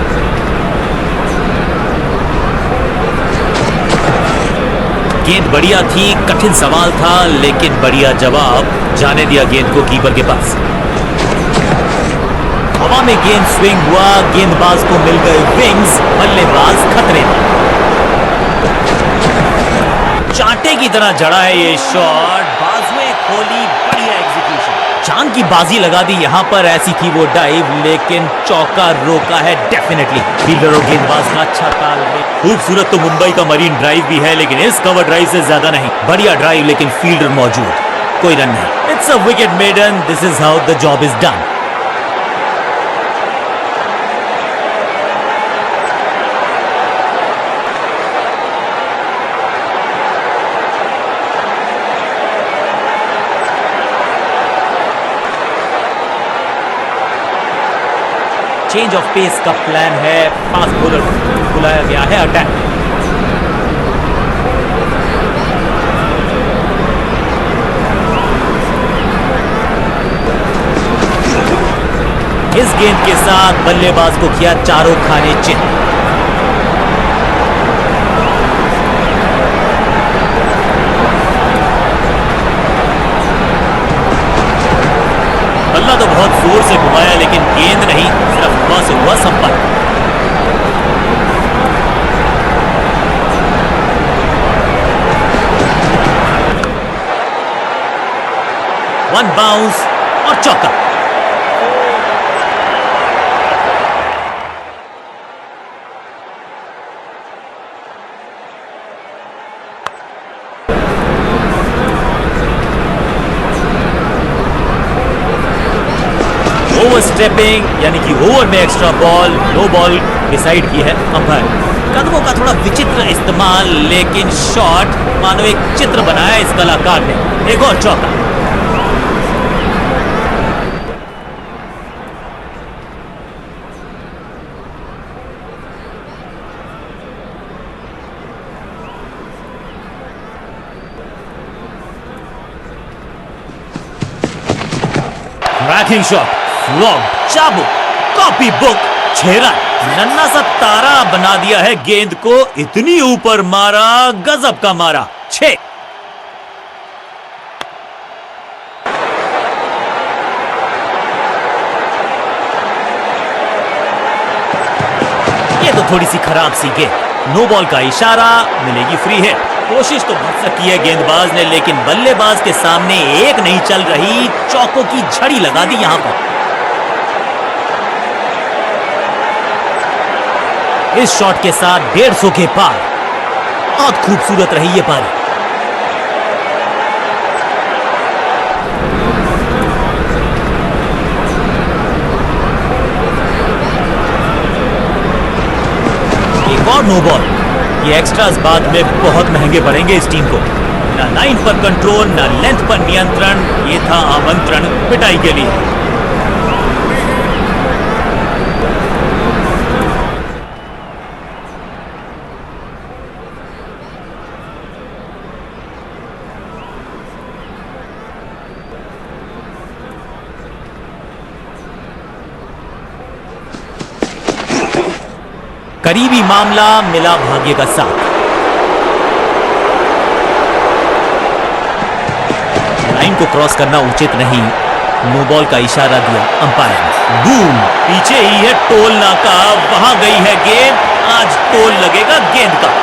गेंद बढ़िया थी, कठिन सवाल था, लेकिन बढ़िया जवाब। जाने दिया गेंद को कीपर के पास। हवा में गेंद स्विंग हुआ, गेंदबाज को मिल गए विंग्स, बल्लेबाज खतरे में। चांटे की तरह जड़ा है ये शॉट, बाजुएं खोली, बढ़िया एग्जीक्यूशन। चांद की बाजी लगा दी यहां पर। ऐसी थी वो डाइव, लेकिन चौका रोका है डेफिनेटली। फील्डर और गेंदबाज का अच्छा तालमेल। खूबसूरत तो मुंबई का मरीन ड्राइव भी है, लेकिन इस कवर ड्राइव से ज्यादा नहीं। बढ़िया ड्राइव, लेकिन फील्डर मौजूद, कोई रन नहीं। It's a wicket maiden, this is how the job is done. Change of pace का प्लान है। फास्ट बॉलर बुलाया गया है अटैक। इस गेंद के साथ बल्लेबाज को किया चारों खाने चित। बल्ला तो बहुत जोर से घुमाया, लेकिन गेंद नहीं, सिर्फ हवा से हुआ संपर्क। वन बाउंस और चौका। ओवर स्टेपिंग यानी कि ओवर में extra ball, no ball decide की है अंपायर। कदमों का थोड़ा विचित्र इस्तेमाल, लेकिन शॉट मानो एक चित्र बनाया इस कलाकार ने। एक और चौका। क्रैकिंग शॉट, फ्लॉप, चाबू, कॉपी बुक, 6 रन। नन्ना सा तारा बना दिया है गेंद को। इतनी ऊपर मारा, गजब का मारा। 6। ये तो थोड़ी सी खराब सी गेंद। नो बॉल का इशारा, मिलेगी फ्री हिट। कोशिश तो भरसक की है गेंदबाज ने, लेकिन बल्लेबाज के सामने एक नहीं चल रही। चौकों की झड़ी लगा दी यहां पर। इस शॉट के साथ 150 के पार। बहुत खूबसूरत रही ये पारी। एक और नो बॉल। ये एक्स्ट्रास बाद में बहुत महंगे पड़ेंगे इस टीम को। ना लाइन पर कंट्रोल, ना लेंथ पर नियंत्रण। ये था आमंत्रण पिटाई के लिए। करीबी मामला, मिला भाग्य का साथ। लाइन को क्रॉस करना उचित नहीं। नो बॉल का इशारा दिया अंपायर ने। बूम, पीछे ही है टोल नाका, वहां गई है गेंद। आज टोल लगेगा गेंद का।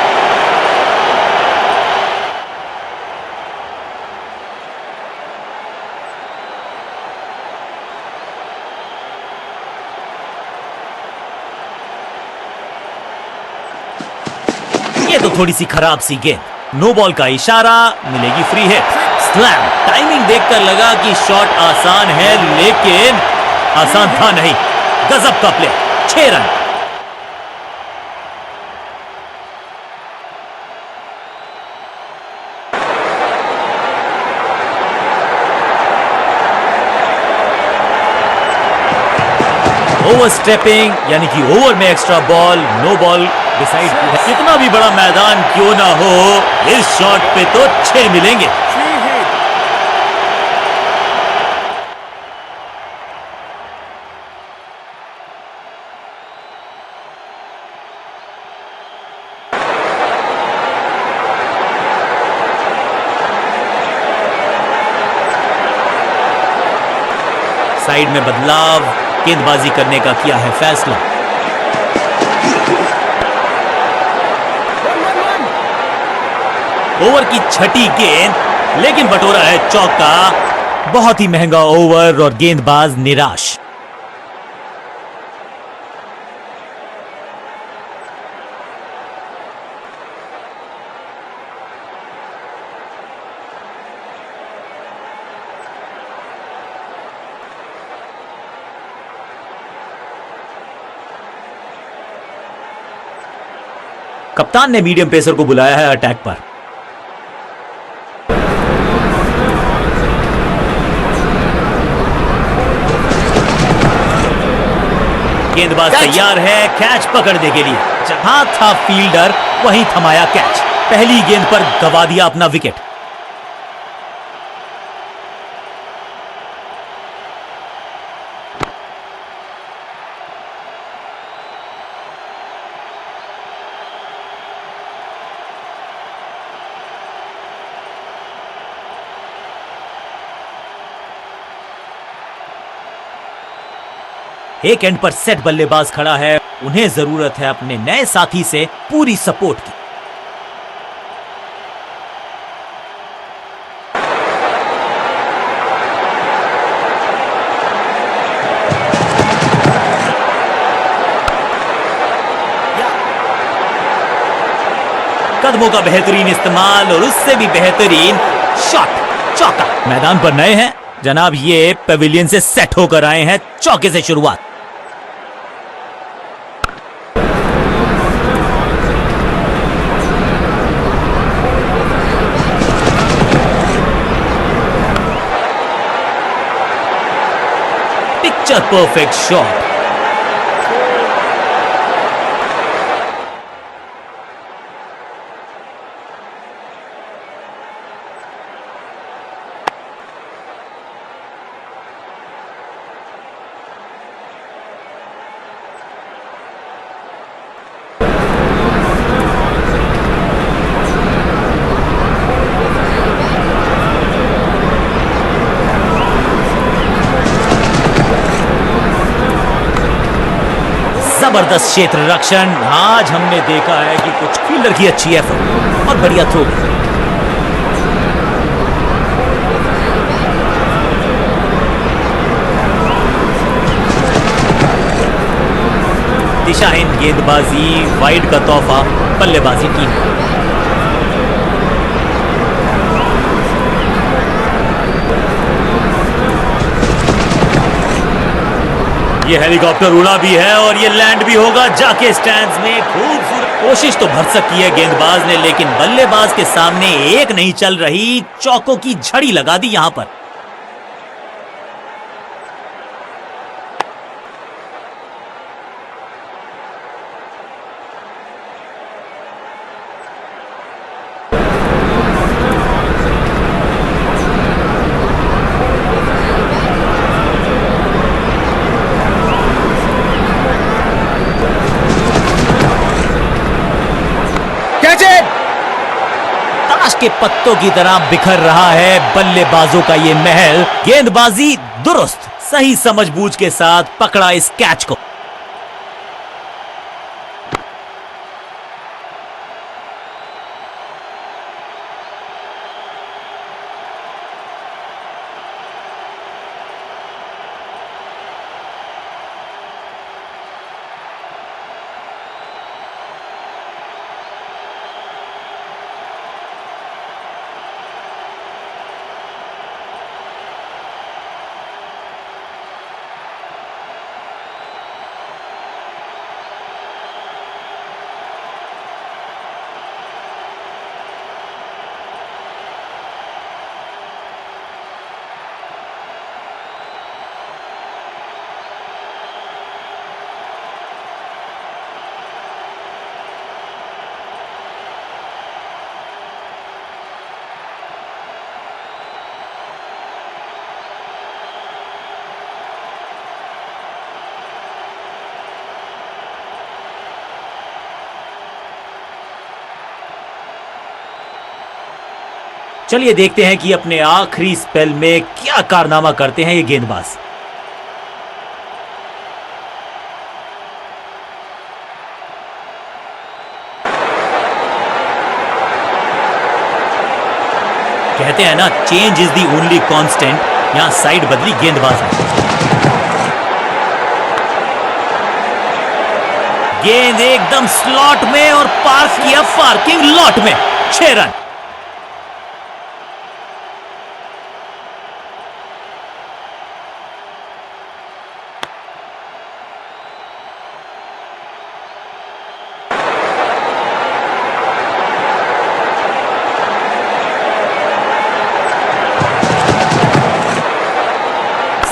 तो थोड़ी सी खराब सी गेंद। नो बॉल का इशारा, मिलेगी फ्री हिट। स्लैम। टाइमिंग देखकर लगा कि शॉट आसान है, लेकिन आसान था नहीं। गजब का प्ले। 6 रन। ओवर स्टेपिंग, यानी कि ओवर में extra ball, no ball decide किया। कितना भी बड़ा मैदान क्यों ना हो, इस शॉट पे तो 6 मिलेंगे। Free hit. साइड में बदलाव, गेंदबाजी करने का किया है फैसला। 1-1-1. ओवर की छठी गेंद, लेकिन बटोरा है चौका। बहुत ही महंगा ओवर और गेंदबाज निराश। कप्तान ने मीडियम पेसर को बुलाया है अटैक पर। गेंदबाज तैयार है कैच पकड़ने के लिए। जहां था फील्डर, वहीं थमाया कैच। पहली गेंद पर गवा दिया अपना विकेट। एक एंड पर सेट बल्लेबाज खड़ा है। उन्हें जरूरत है अपने नए साथी से पूरी सपोर्ट की। कदमों का बेहतरीन इस्तेमाल और उससे भी बेहतरीन शॉट, चौका। मैदान पर नए हैं जनाब, ये पेविलियन से सेट होकर आए हैं। चौके से शुरुआत। Picture perfect shot. जबरदस्त क्षेत्र रक्षण। आज हमने देखा है कि कुछ फील्डर की अच्छी एफर्ट और बढ़िया थ्रो। दिशाहीन गेंदबाजी, वाइड का तोहफा बल्लेबाजी टीम। ये हेलीकॉप्टर उड़ा भी है और ये लैंड भी होगा जाके स्टैंड्स में। खूबसूरत कोशिश तो भरसक की है गेंदबाज ने, लेकिन बल्लेबाज के सामने एक नहीं चल रही। चौकों की झड़ी लगा दी यहां पर। ताश के पत्तों की तरह बिखर रहा है बल्लेबाजों का ये महल। गेंदबाजी दुरुस्त, सही समझबूझ के साथ पकड़ा इस कैच को। चलिए देखते हैं कि अपने आखिरी स्पेल में क्या कारनामा करते हैं ये गेंदबाज। कहते हैं ना, change is the only constant. यहां साइड बदली गेंदबाज ने। गेंद एकदम स्लॉट में और पास किया पार्किंग लॉट में। 6 रन।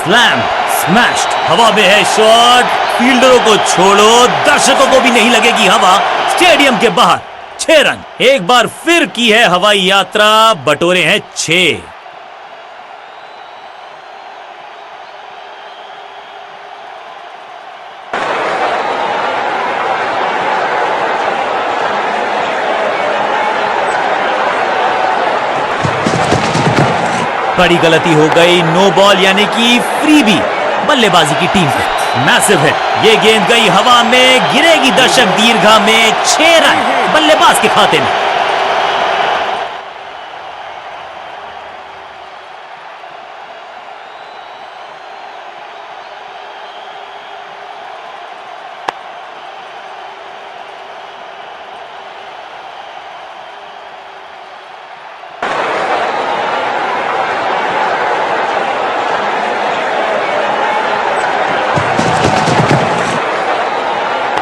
Slam, smashed. हवा में है शॉट। फील्डरों को छोड़ो, दर्शकों को भी नहीं लगेगी हवा। स्टेडियम के बाहर 6 रन। एक बार फिर की है हवाई यात्रा, बटोरे हैं 6। बड़ी गलती हो गई। नो बॉल यानी कि फ्री भी बल्लेबाजी की टीम पे। मैसिव है। ये गेंद गई हवा में, गिरेगी दर्शक दीर्घा में। 6 रन बल्लेबाज के खाते में।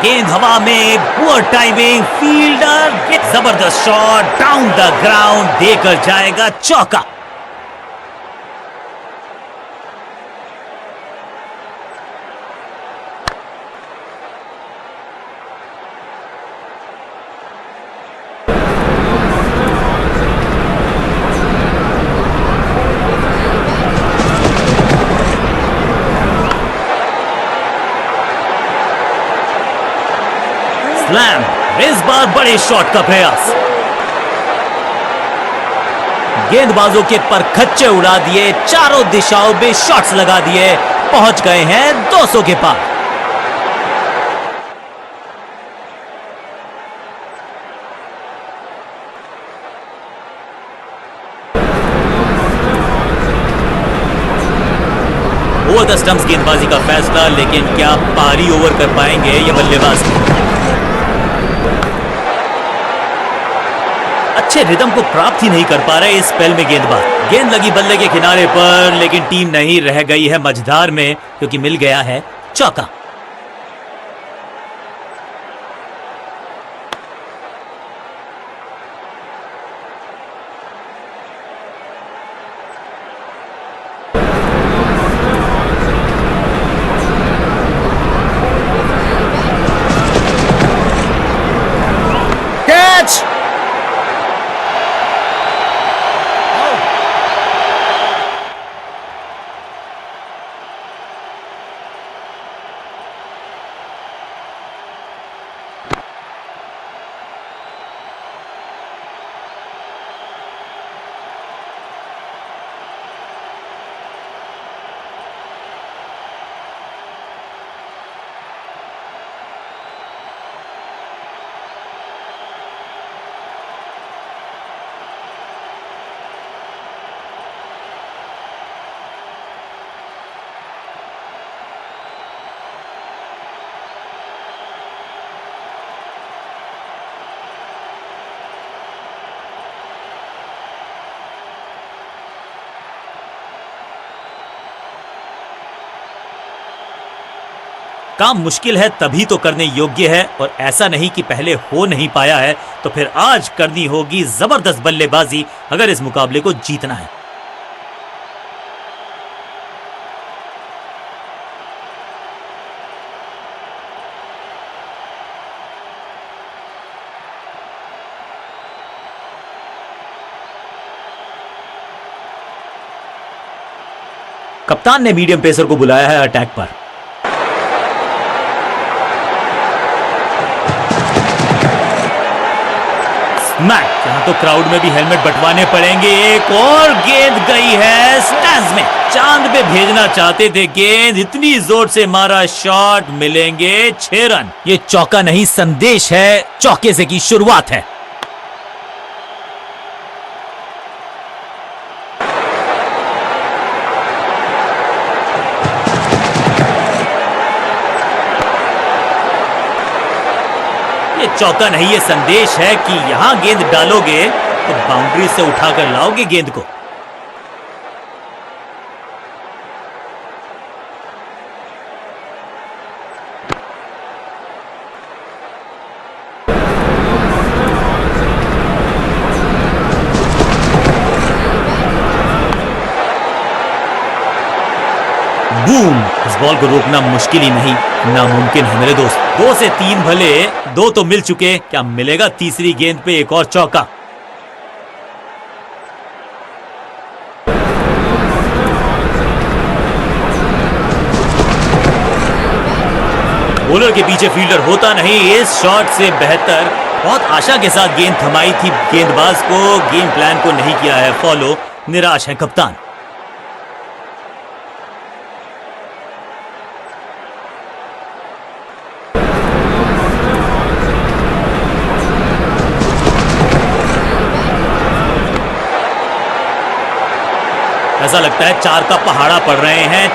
गेंद हवा में, पुअर टाइमिंग, फील्डर। जबरदस्त शॉट, डाउन द ग्राउंड, देकर जाएगा चौका। स्लैम। इस बार बड़े शॉट का प्रयास। गेंदबाजों के परखच्चे उड़ा दिए, चारों दिशाओं में शॉट्स लगा दिए। पहुंच गए हैं 200 के पार। ओवर द स्टंप्स गेंदबाजी का फैसला, लेकिन क्या पारी ओवर कर पाएंगे ये बल्लेबाज? अच्छे रिदम को प्राप्त ही नहीं कर पा रहे इस स्पेल में गेंदबाज। गेंद लगी बल्ले के किनारे पर, लेकिन टीम नहीं, रह गई है मझधार में, क्योंकि मिल गया है चौका। कैच। काम मुश्किल है तभी तो करने योग्य है, और ऐसा नहीं कि पहले हो नहीं पाया है तो फिर आज करनी होगी जबरदस्त बल्लेबाजी अगर इस मुकाबले को जीतना है। कप्तान ने मीडियम पेसर को बुलाया है अटैक पर। मैट, यहाँ तो क्राउड में भी हेलमेट बंटवाने पड़ेंगे। एक और गेंद गई है स्टैंड्स में। चांद पे भेजना चाहते थे गेंद, इतनी जोर से मारा शॉट, मिलेंगे 6 रन। ये चौका नहीं संदेश है, चौके से की शुरुआत है। ये चौका नहीं, ये संदेश है कि यहां गेंद डालोगे तो बाउंड्री से उठाकर लाओगे गेंद को। बूम! इस बॉल को रोकना मुश्किल ही नहीं, नामुमकिन है मेरे दोस्त। 2 से 3 भले, 2 तो मिल चुके, क्या मिलेगा तीसरी गेंद पे एक और चौका? बॉलर के पीछे फील्डर होता नहीं, इस शॉट से बेहतर। बहुत आशा के साथ गेंद थमाई थी गेंदबाज को, गेम प्लान को नहीं किया है फॉलो, निराश है कप्तान। ऐसा लगता है 4 का पहाड़ा पड़ रहे हैं।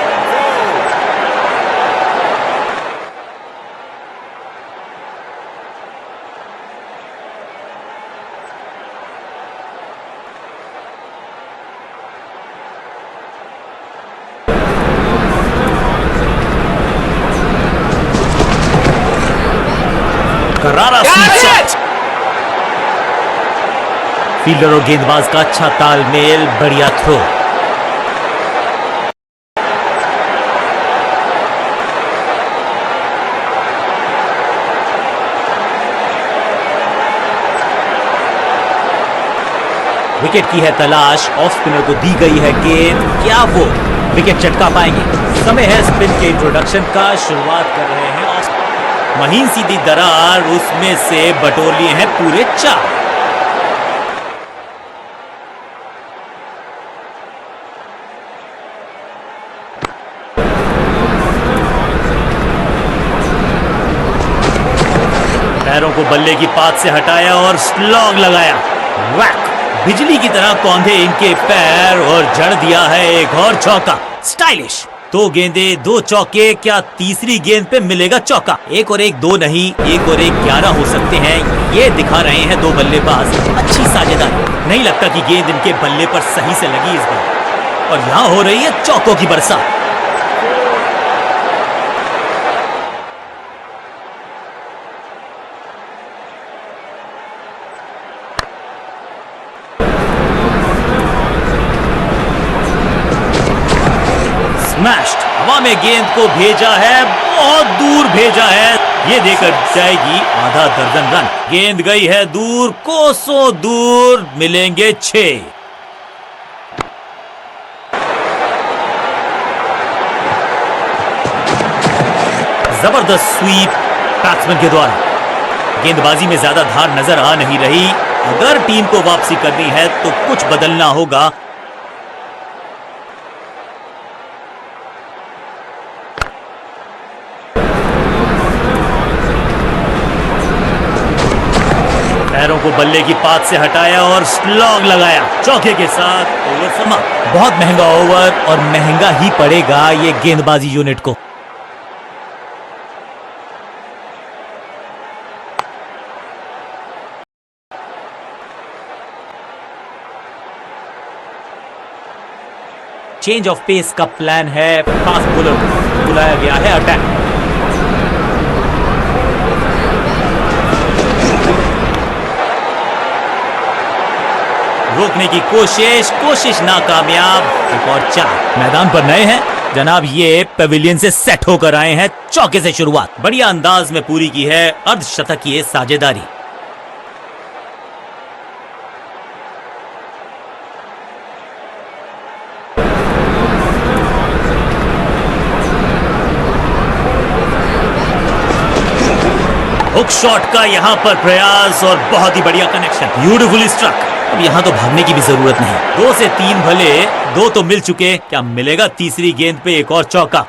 करारा शॉट। फील्डर और गेंदबाज का अच्छा तालमेल, बढ़िया थ्रो। विकेट की है तलाश, ऑफ स्पिनर को दी गई है गेंद, क्या वो विकेट चटका पाएंगे? समय है स्पिन के इंट्रोडक्शन का, शुरुआत कर रहे हैं। महीन सीधी दरार, उसमें से बटोर लिए हैं पूरे 4। पैरों को बल्ले की पात से हटाया और स्लॉग लगाया। वैक! बिजली की तरह कौंधे इनके पैर और जड़ दिया है एक और चौका। स्टाइलिश! 2 गेंदे 2 चौके, क्या तीसरी गेंद पे मिलेगा चौका? 1 और 1 2 नहीं, 1 और 1 11 हो सकते हैं, ये दिखा रहे हैं 2 बल्लेबाज। अच्छी साझेदारी, नहीं लगता कि गेंद इनके बल्ले पर सही से लगी इस बार, और यहां हो रही है चौकों की बरसात। स्मैश्ड! हवा में गेंद को भेजा है, बहुत दूर भेजा है, ये देकर जाएगी आधा दर्जन रन। गेंद गई है दूर, कोसों दूर, मिलेंगे 6। जबरदस्त स्वीप बैट्समैन के द्वारा। गेंदबाजी में ज्यादा धार नजर आ नहीं रही, अगर टीम को वापसी करनी है तो कुछ बदलना होगा। पैरों को बल्ले की पात से हटाया और स्लॉग लगाया। चौके के साथ ओवर समाप्त। बहुत महंगा ओवर, और महंगा ही पड़ेगा ये गेंदबाजी यूनिट को। चेंज ऑफ पेस का प्लान है, फास्ट बॉलर को बुलाया गया है अटैक। रोकने की कोशिश नाकामयाब। एक और 4। मैदान पर नए हैं जनाब, ये पेविलियन से सेट होकर आए हैं। चौके से शुरुआत बढ़िया अंदाज में पूरी की है, अर्धशतक की साझेदारी। हुक शॉट का यहाँ पर प्रयास और बहुत ही बढ़िया कनेक्शन, ब्यूटीफुली स्ट्रक। अब यहाँ तो भागने की भी जरूरत नहीं, 2 से 3 भले, 2 तो मिल चुके, क्या मिलेगा तीसरी गेंद पे एक और चौका।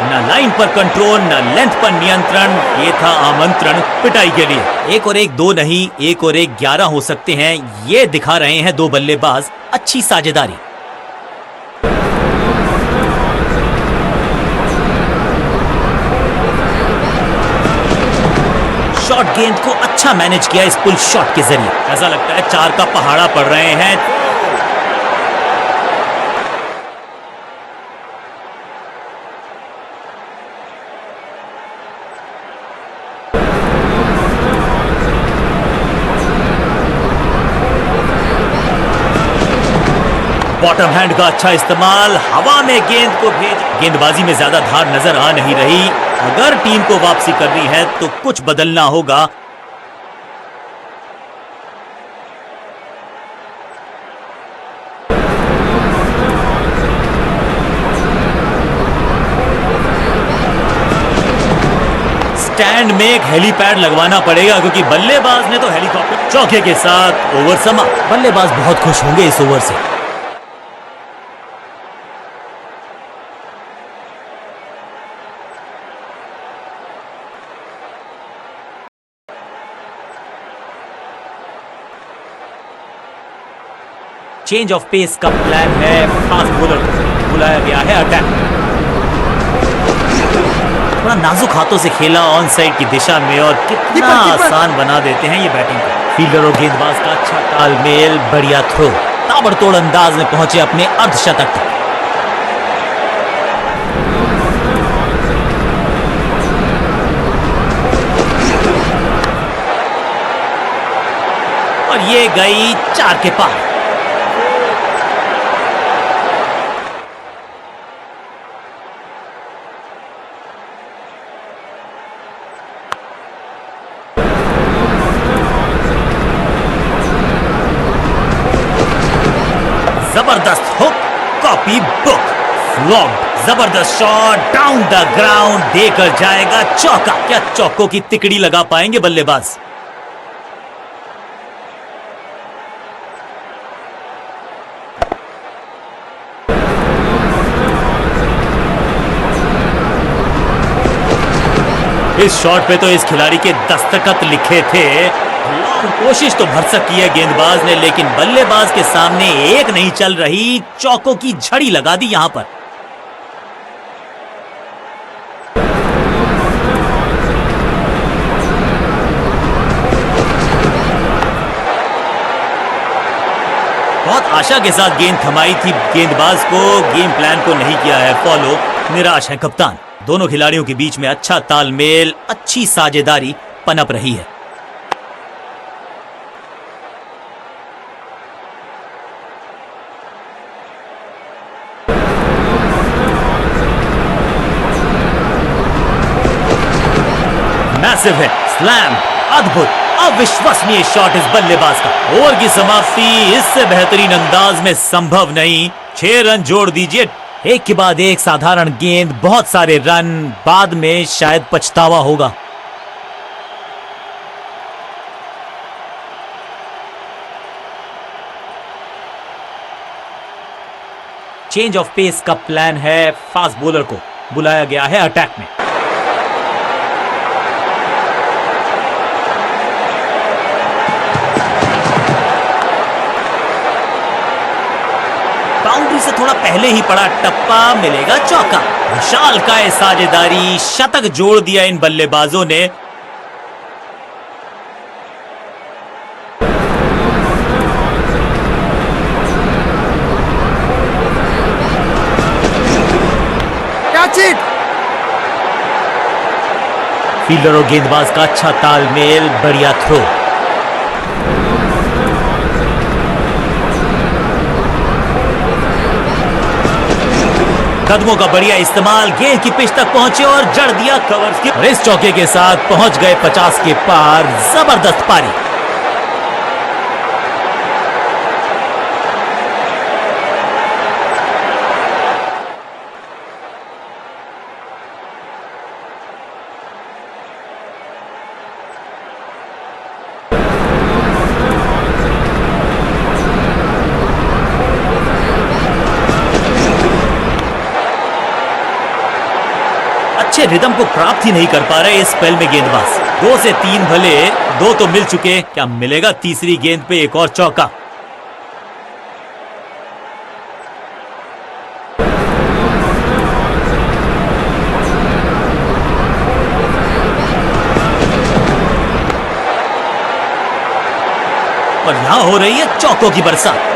न लाइन पर कंट्रोल, न लेंथ पर नियंत्रण, ये था आमंत्रण पिटाई के लिए। 1 और 1 2 नहीं, 1 और 1 11 हो सकते हैं, ये दिखा रहे हैं 2 बल्लेबाज अच्छी साझेदारी। शॉट गेंद को अच्छा मैनेज किया इस पुल शॉट के जरिए। ऐसा लगता है 4 का पहाड़ा पड़ रहे हैं। बॉटम हैंड का अच्छा इस्तेमाल, हवा में गेंद को भेज, गेंदबाजी में ज्यादा धार नजर आ नहीं रही। अगर टीम को वापसी करनी है तो कुछ बदलना होगा। स्टैंड में एक हेलीपैड लगवाना पड़ेगा क्योंकि बल्लेबाज ने तो हेलीकॉप्टर चौके के साथ ओवर समा। बल्लेबाज बहुत खुश होंगे इस ओवर से। चेंज ऑफ पेस का प्लान है, फास्ट बॉलर को बुलाया गया है अटैक। थोड़ा नाजुक हाथों से खेला ऑन साइड की दिशा में और कितना आसान बना देते हैं ये बैटिंग को। फील्डर और गेंदबाज का अच्छा तालमेल, बढ़िया थ्रो, ताबड़तोड़ अंदाज में पहुंचे अपने अर्धशतक तक। और ये गई 4 के पार। जबरदस्त हुक, कॉपी बुक, फ्लॉप, जबरदस्त शॉट डाउन द ग्राउंड, देकर जाएगा चौका। क्या चौकों की तिकड़ी लगा पाएंगे बल्लेबाज? इस शॉट पे तो इस खिलाड़ी के दस्तखत लिखे थे। कोशिश तो भरसक की है गेंदबाज ने, लेकिन बल्लेबाज के सामने एक नहीं चल रही, चौकों की झड़ी लगा दी यहां पर। बहुत आशा के साथ गेंद थमाई थी गेंदबाज को, गेम प्लान को नहीं किया है फॉलो, निराश है कप्तान। दोनों खिलाड़ियों के बीच में अच्छा तालमेल, अच्छी साझेदारी पनप रही है। मैसिव है, स्लैम, अद्भुत, अविश्वसनीय शॉट इस बल्लेबाज का। ओवर की समाप्ति इससे बेहतरीन अंदाज में संभव नहीं। 6 रन जोड़ दीजिए, एक के बाद एक साधारण गेंद, बहुत सारे रन, बाद में शायद पछतावा होगा। चेंज ऑफ पेस का प्लान है, फास्ट बॉलर को बुलाया गया है अटैक में। बाउंड्री से थोड़ा पहले ही पड़ा टप्पा, मिलेगा चौका। विशाल का साझेदारी, शतक जोड़ दिया इन बल्लेबाजों ने। फील्डर और गेंदबाज का अच्छा तालमेल, बढ़िया थ्रो। कदमों का बढ़िया इस्तेमाल, गेंद की पिच तक पहुंचे और जड़ दिया कवर। और इस चौके के साथ पहुंच गए 50 के पार। जबरदस्त पारी। अच्छे रिदम को प्राप्त ही नहीं कर पा रहे इस स्पेल में गेंदबाज। 2 से 3 भले, 2 तो मिल चुके, क्या मिलेगा तीसरी गेंद पे एक और चौका? और यहां हो रही है चौकों की बरसात।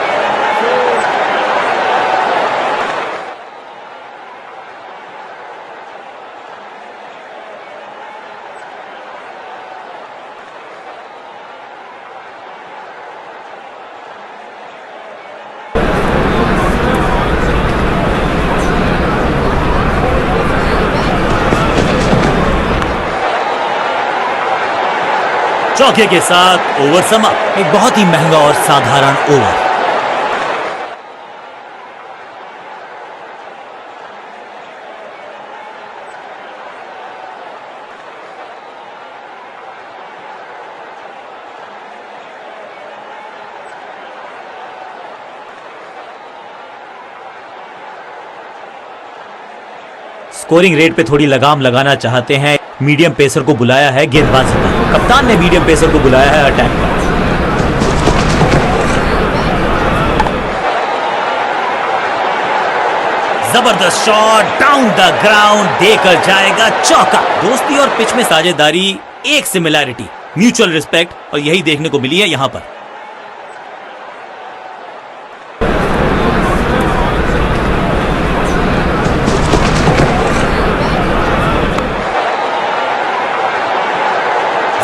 चौके के साथ ओवर समाप्त। एक बहुत ही महंगा और साधारण ओवर। स्कोरिंग रेट पे थोड़ी लगाम लगाना चाहते हैं, मीडियम पेसर को बुलाया है गेंदबाजी पर। कप्तान ने मीडियम पेसर को बुलाया है अटैक पर। जबरदस्त शॉट, डाउन द ग्राउंड, देकर जाएगा चौका। दोस्ती और पिच में साझेदारी, एक सिमिलैरिटी, म्यूचुअल रिस्पेक्ट, और यही देखने को मिली है यहां पर।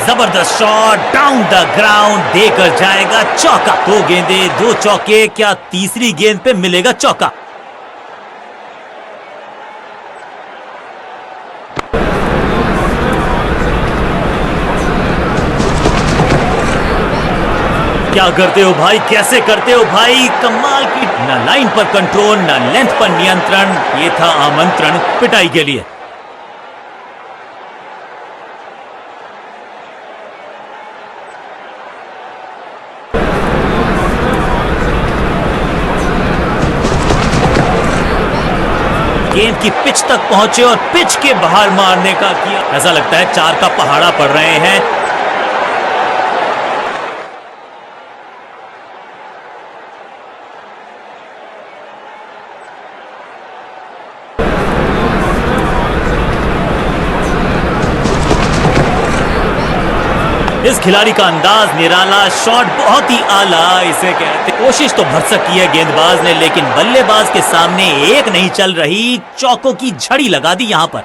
जबरदस्त शॉट, डाउन द ग्राउंड, देकर जाएगा चौका। 2 गेंदे 2 चौके, क्या तीसरी गेंद पे मिलेगा चौका? क्या करते हो भाई, कैसे करते हो भाई, कमाल की। ना लाइन पर कंट्रोल, ना लेंथ पर नियंत्रण, ये था आमंत्रण पिटाई के लिए। गेंद की पिच तक पहुंचे और पिच के बाहर मारने का किया। ऐसा लगता है 4 का पहाड़ा पड़ रहे हैं। इस खिलाड़ी का अंदाज निराला, शॉट बहुत ही आला इसे कहते। कोशिश तो भरसक की है गेंदबाज ने, लेकिन बल्लेबाज के सामने एक नहीं चल रही। चौकों की झड़ी लगा दी यहां पर।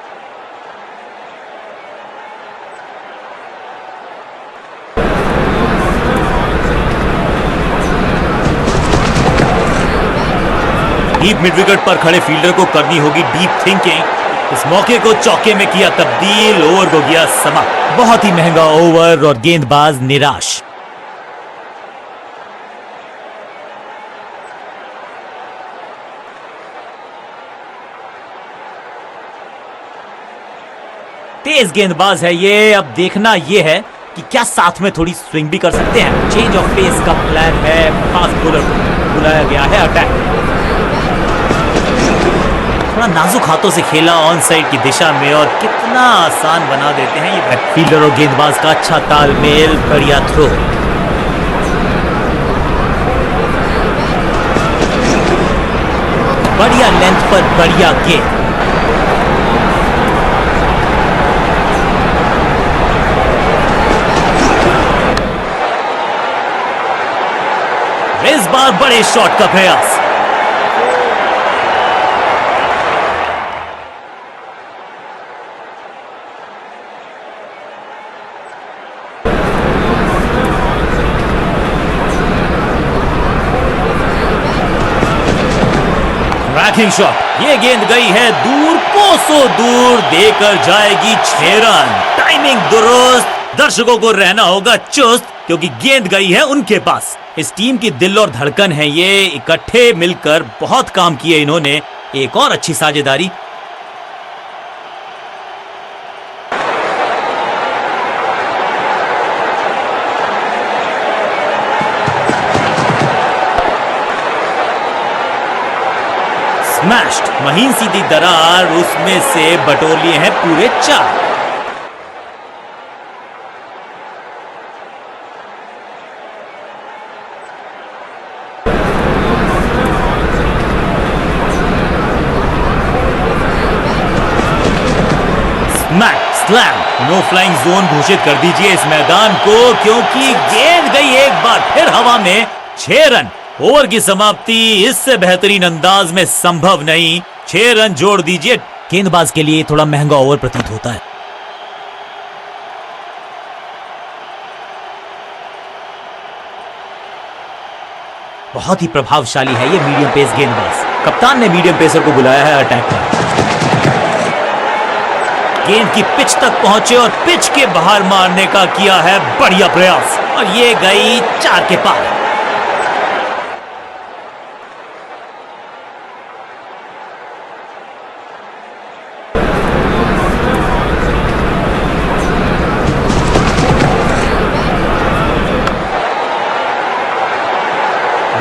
डीप मिड विकेट पर खड़े फील्डर को करनी होगी डीप थिंकिंग। इस मौके को चौके में किया तब्दील, ओवर को गया समा। बहुत ही महंगा ओवर और गेंदबाज निराश। तेज गेंदबाज है ये। अब देखना ये है कि क्या साथ में थोड़ी स्विंग भी कर सकते हैं। चेंज ऑफ पेस का प्लान है। फास्ट बॉलर को बुलाया गया है अटैक। थोड़ा नाजुक हाथों से खेला ऑन साइड की दिशा में और कितना आसान बना देते हैं ये। फील्डर और गेंदबाज का अच्छा तालमेल, बढ़िया थ्रो। बढ़िया लेंथ पर बढ़िया गेंद। इस बार बड़े शॉट का प्रयास। क्रैकिंग शॉट, ये गेंद गई है दूर, कोसों दूर, देकर जाएगी 6 रन। टाइमिंग दुरुस्त, दर्शकों को रहना होगा चुस्त क्योंकि गेंद गई है उनके पास। इस टीम की दिल और धड़कन है ये, इकट्ठे मिलकर बहुत काम किए इन्होंने। एक और अच्छी साझेदारी। स्मैश्ड, महीन सीधी दरार, उसमें से बटोर लिए हैं पूरे 4। स्लैम, नो फ्लाइंग जोन घोषित कर दीजिए इस मैदान को क्योंकि गेंद गई एक बार फिर हवा में। 6 रन। ओवर की समाप्ति इससे बेहतरीन अंदाज में संभव नहीं। 6 रन जोड़ दीजिए। गेंदबाज के लिए थोड़ा महंगा ओवर प्रतीत होता है। बहुत ही प्रभावशाली है ये मीडियम पेस गेंदबाज। कप्तान ने मीडियम पेसर को बुलाया है अटैक पर। गेंद की पिच तक पहुंचे और पिच के बाहर मारने का किया है बढ़िया प्रयास और ये गई 4 के पार।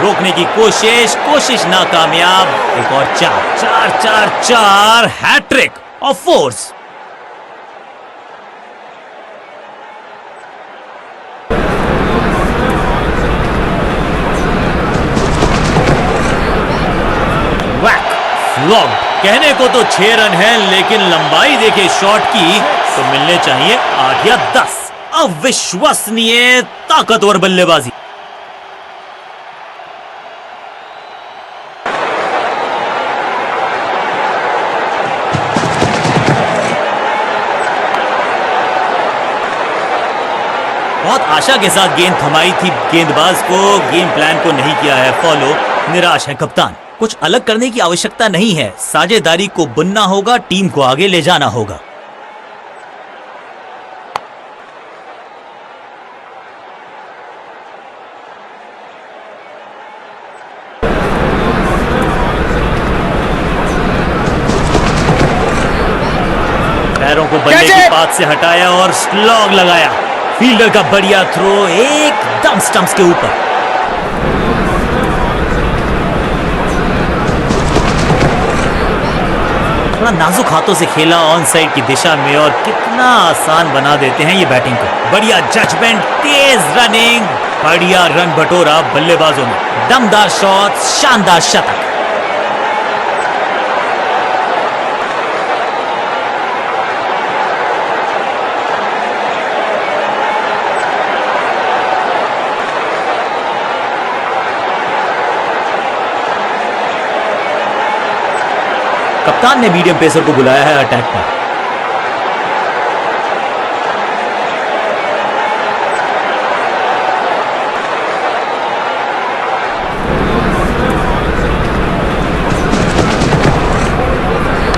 रोकने की कोशिश नाकामयाब। एक और 4 हैट्रिक ऑफ फोर्स। लॉन्ग, कहने को तो 6 रन है लेकिन लंबाई देखे शॉट की तो मिलने चाहिए 8 या 10। अविश्वसनीय ताकतवर बल्लेबाजी। बहुत आशा के साथ गेंद थमाई थी गेंदबाज को, गेम प्लान को नहीं किया है फॉलो। निराश है कप्तान। कुछ अलग करने की आवश्यकता नहीं है, साझेदारी को बुनना होगा, टीम को आगे ले जाना होगा। पैरों को बल्ले की पात से हटाया और स्लॉग लगाया। फील्डर का बढ़िया थ्रो एकदम स्टंप्स के ऊपर। थोड़ा नाजुक हाथों से खेला ऑन साइड की दिशा में और कितना आसान बना देते हैं ये बैटिंग को। बढ़िया जजमेंट, तेज रनिंग, बढ़िया रन बटोरा बल्लेबाजों ने। दमदार शॉट, शानदार शतक। कप्तान ने मीडियम पेसर को बुलाया है अटैक पर।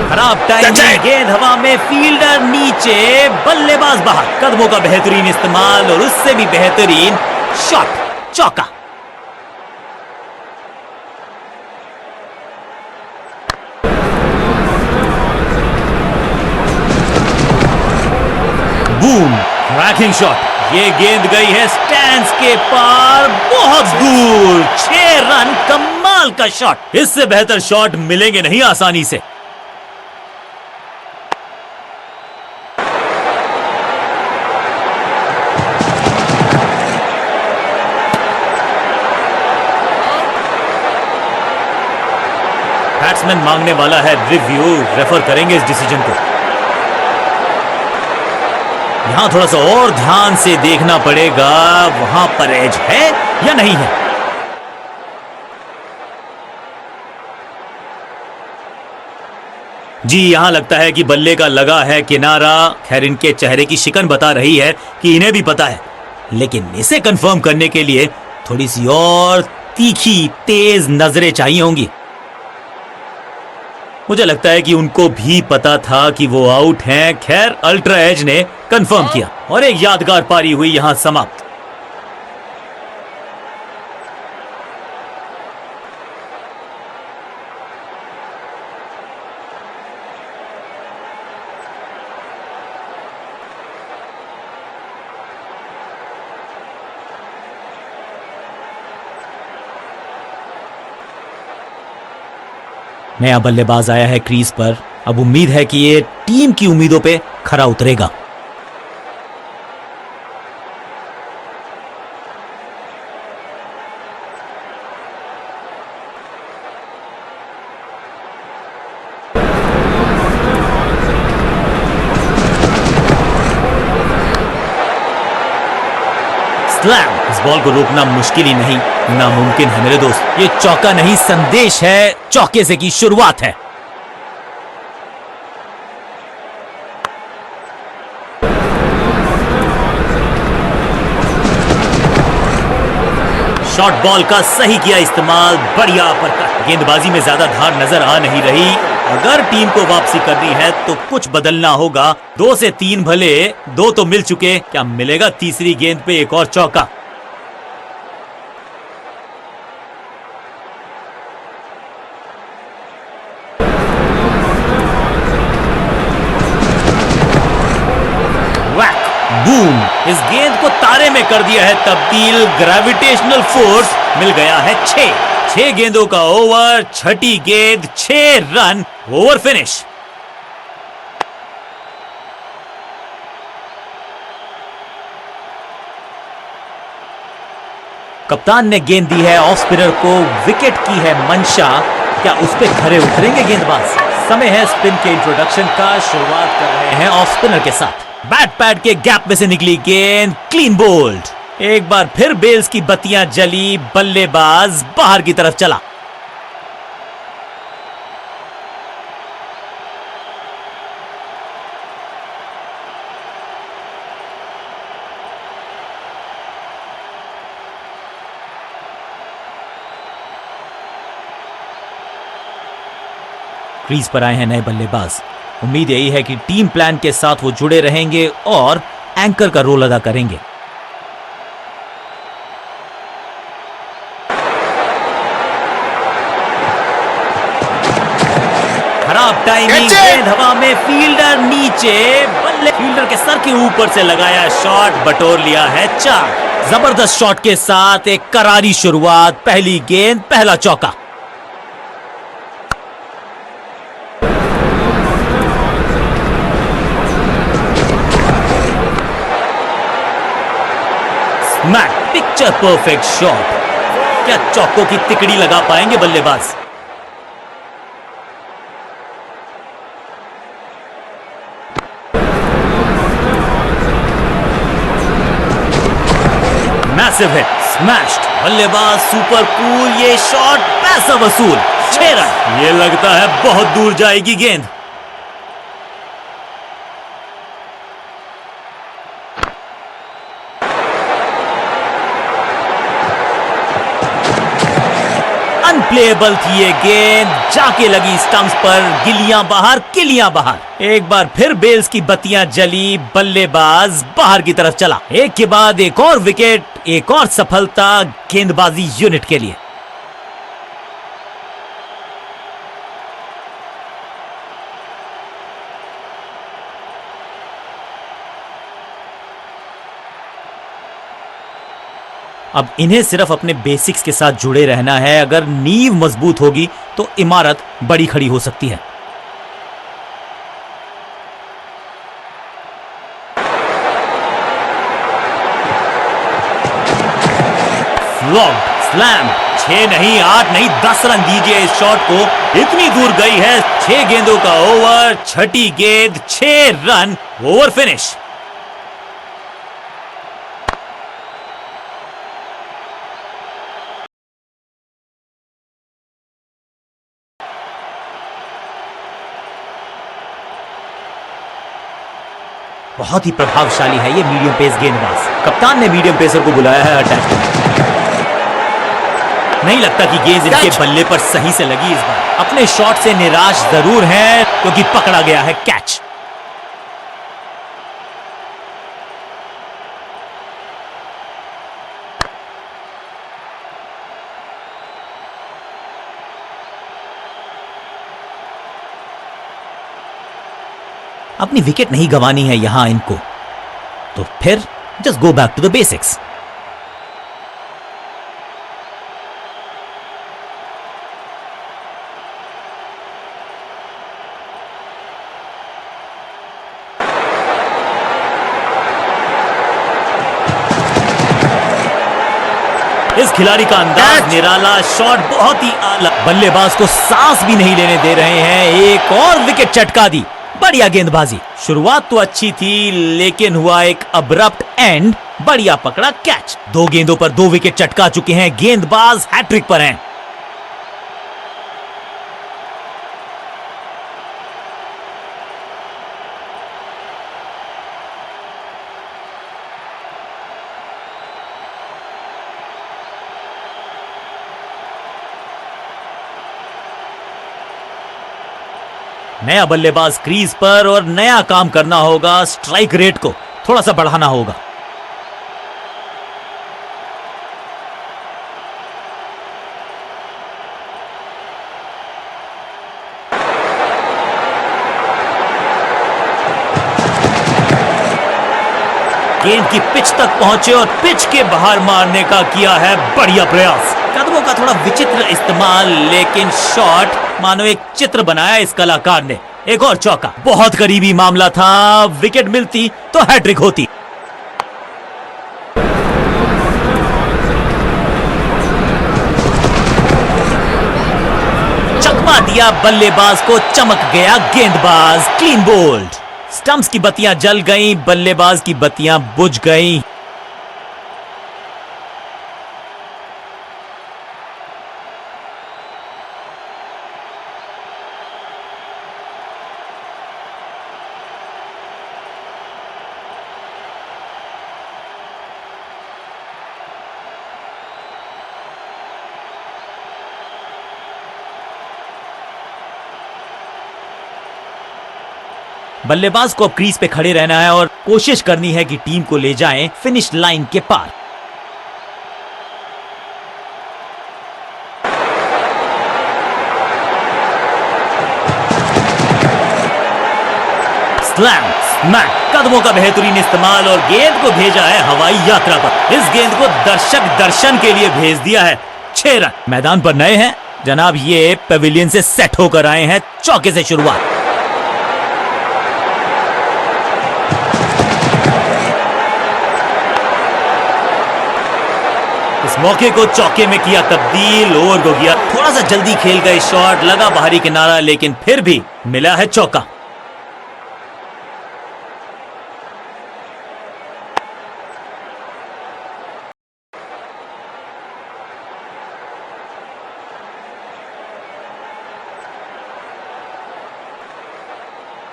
खराब टाइमिंग, गेंद हवा में, फील्डर नीचे, बल्लेबाज बाहर। कदमों का बेहतरीन इस्तेमाल और उससे भी बेहतरीन शॉट, चौका। बूम, क्रैकिंग शॉट, ये गेंद गई है स्टैंड्स के पार, बहुत दूर। 6 रन, कमाल का शॉट। इससे बेहतर शॉट मिलेंगे नहीं आसानी से। बैट्समैन मांगने वाला है रिव्यू, रेफर करेंगे इस डिसीजन को। यहां थोड़ा सा और ध्यान से देखना पड़ेगा, वहां पर एज है या नहीं है। जी, यहां लगता है कि बल्ले का लगा है किनारा। खैर, इनके चेहरे की शिकन बता रही है कि इन्हें भी पता है, लेकिन इसे कंफर्म करने के लिए थोड़ी सी और तीखी तेज नजरें चाहिए होंगी। मुझे लगता है कि उनको भी पता था कि वो आउट हैं। खैर अल्ट्रा एज ने कंफर्म किया और एक यादगार पारी हुई यहां समाप्त। नया बल्लेबाज आया है क्रीज पर। अब उम्मीद है कि ये टीम की उम्मीदों पे खरा उतरेगा। स्लैम। इस बॉल को रोकना मुश्किल ही नहीं, नामुमकिन है मेरे दोस्त। ये चौका नहीं, संदेश है, चौके से की शुरुआत है। शॉर्ट बॉल का सही किया इस्तेमाल, बढ़िया अपरकट। गेंदबाजी में ज्यादा धार नजर आ नहीं रही। अगर टीम को वापसी करनी है तो कुछ बदलना होगा। 2 से 3 भले, 2 तो मिल चुके, क्या मिलेगा तीसरी गेंद पे एक और चौका? बूम। इस गेंद को तारे में कर दिया है तब्दील। ग्रेविटेशनल फोर्स मिल गया है 6 गेंदों का ओवर, छठी गेंद, 6 रन, ओवर फिनिश। कप्तान ने गेंद दी है ऑफ स्पिनर को, विकेट की है मंशा। क्या उस पे खरे उतरेंगे गेंदबाज? समय है स्पिन के इंट्रोडक्शन का। शुरुआत कर रहे हैं ऑफ स्पिनर के साथ। बैट पैड के गैप में से निकली गेंद, क्लीन बोल्ड। एक बार फिर बेल्स की बत्तियां जली, बल्लेबाज बाहर की तरफ चला। क्रीज पर आए हैं नए बल्लेबाज। उम्मीद यही है कि टीम प्लान के साथ वो जुड़े रहेंगे और एंकर का रोल अदा करेंगे। खराब टाइमिंग, गेंद हवा में, फील्डर नीचे, बल्ले फील्डर के सर के ऊपर से लगाया शॉट, बटोर लिया है 4। जबरदस्त शॉट के साथ एक करारी शुरुआत। पहली गेंद, पहला चौका। मैक, पिक्चर परफेक्ट शॉट। क्या चौकों की तिकड़ी लगा पाएंगे बल्लेबाज? Massive hit, smashed. बल्लेबाज सुपर कूल, ये शॉट पैसा वसूल, 6 रन। ये लगता है बहुत दूर जाएगी गेंद। अनप्लेएबल थी ये गेंद, जाके लगी स्टंप्स पर, गिलियां बाहर, किलियां बाहर। एक बार फिर बेल्स की बत्तियां जली, बल्लेबाज बाहर की तरफ चला। एक के बाद एक और विकेट, एक और सफलता गेंदबाजी यूनिट के लिए। अब इन्हें सिर्फ अपने बेसिक्स के साथ जुड़े रहना है। अगर नींव मजबूत होगी तो इमारत बड़ी खड़ी हो सकती है। Flog, slam. 6 नहीं, 8 नहीं, 10 रन दीजिए इस शॉट को। इतनी दूर गई है। 6 गेंदों का ओवर, छठी गेंद, 6 रन, ओवर फिनिश। बहुत ही प्रभावशाली है ये मीडियम पेस गेंदबाज। कप्तान ने मीडियम पेसर को बुलाया है अटैक में। नहीं लगता कि गेंद इनके बल्ले पर सही से लगी इस बार। अपने शॉट से निराश जरूर हैं क्योंकि पकड़ा गया है कैच। अपनी विकेट नहीं गंवानी है यहां इनको, तो फिर just go back to the basics. इस खिलाड़ी का अंदाज निराला, शॉट बहुत ही आला। बल्लेबाज को सांस भी नहीं लेने दे रहे हैं। एक और विकेट चटका दी। बढ़िया गेंदबाजी। शुरुआत तो अच्छी थी लेकिन हुआ एक अब्रप्ट एंड। बढ़िया पकड़ा कैच। 2 गेंदों पर 2 विकेट चटका चुके हैं। गेंदबाज हैट्रिक पर हैं। नया बल्लेबाज क्रीज पर और नया काम करना होगा। स्ट्राइक रेट को थोड़ा सा बढ़ाना होगा। गेंद की पिच तक पहुंचे और पिच के बाहर मारने का किया है बढ़िया प्रयास। कदमों का थोड़ा विचित्र इस्तेमाल लेकिन शॉट मानो एक चित्र बनाया इस कलाकार ने। एक और चौका। बहुत करीबी मामला था। विकेट मिलती तो हैट्रिक होती। चकमा दिया बल्लेबाज को, चमक गया गेंदबाज। Clean bowled. स्टंप्स की बत्तियां जल गईं, बल्लेबाज की बत्तियां बुझ गईं। बल्लेबाज को अब क्रीज पे खड़े रहना है और कोशिश करनी है कि टीम को ले जाएं फिनिश लाइन के पार। Slam smack. कदमों का बेहतरीन इस्तेमाल और गेंद को भेजा है हवाई यात्रा पर। इस गेंद को दर्शक दर्शन के लिए भेज दिया है। 6 रन। मैदान पर नए हैं जनाब, ये पेविलियन से सेट होकर आए हैं। चौके से शुरुआत। इस मौके को चौके में किया तब्दील। ओवर को किया। थोड़ा सा जल्दी खेल गए शॉट, लगा बाहरी किनारा लेकिन फिर भी मिला है चौका।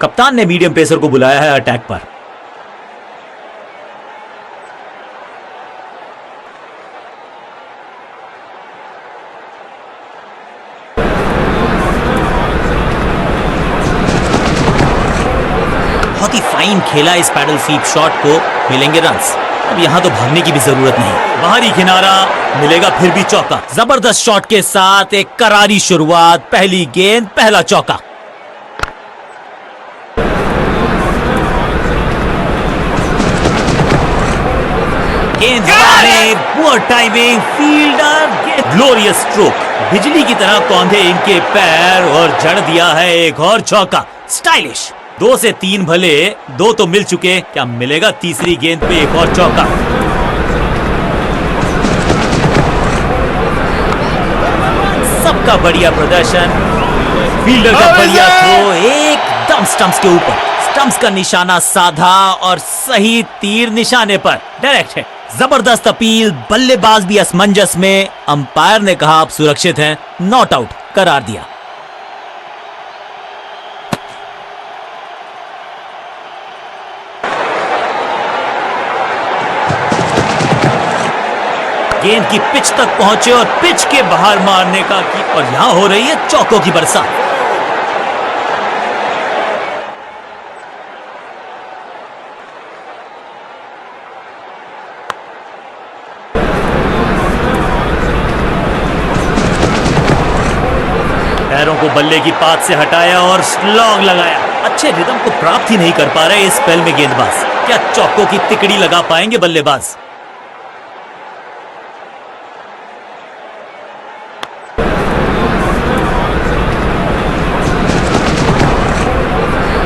कप्तान ने मीडियम पेसर को बुलाया है अटैक पर। बहुत ही फाइन खेला इस पैडल स्वीप शॉट को, मिलेंगे रन्स। अब यहां तो भागने की भी जरूरत नहीं। बाहरी किनारा मिलेगा, फिर भी चौका। जबरदस्त शॉट के साथ एक करारी शुरुआत। पहली गेंद, पहला चौका। गेंद poor timing, fielder, glorious stroke. बिजली की तरह कौंधे इनके पैर और जड़ दिया है एक और चौका। स्टाइलिश। 2 से 3 भले, 2 तो मिल चुके, क्या मिलेगा तीसरी गेंद पे एक और चौका। सबका बढ़िया प्रदर्शन, फील्डर का बढ़िया थ्रो, एकदम स्टंप्स के ऊपर। स्टंप्स का निशाना साधा और सही तीर निशाने पर डायरेक्ट है। जबरदस्त अपील, बल्लेबाज भी असमंजस में। अंपायर ने कहा आप सुरक्षित हैं, नॉट आउट करार दिया। गेंद की पिच तक पहुंचे और पिच के बाहर मारने का की, और यहां हो रही है चौकों की बरसात। पैरों को बल्ले की पात से हटाया और स्लॉग लगाया। अच्छे रिदम को प्राप्त ही नहीं कर पा रहे इस स्पेल में गेंदबाज। क्या चौकों की तिकड़ी लगा पाएंगे बल्लेबाज?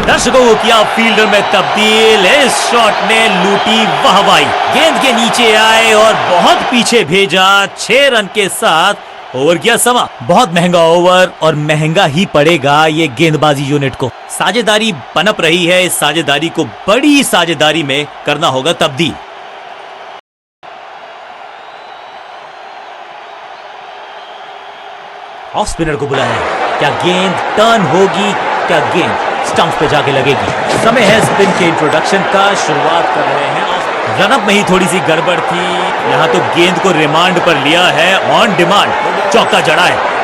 दर्शकों को किया फील्डर में तब्दील। इस शॉट ने लूटी वाहवाही। गेंद के नीचे आए और बहुत पीछे भेजा। 6 रन के साथ ओवर किया समा। बहुत महंगा ओवर और महंगा ही पड़ेगा ये गेंदबाजी यूनिट को। साझेदारी पनप रही है, इस साझेदारी को बड़ी साझेदारी में करना होगा तब्दील। ऑफ स्पिनर को बुलाया। क्या गेंद टर्न होगी? क्या गेंद स्टंप पे जाके लगेगी? समय है स्पिन के इंट्रोडक्शन का। शुरुआत कर रहे हैं। रनअप में ही थोड़ी सी गड़बड़ थी। यहां तो गेंद को रिमांड पर लिया है, ऑन डिमांड चौका जड़ा है।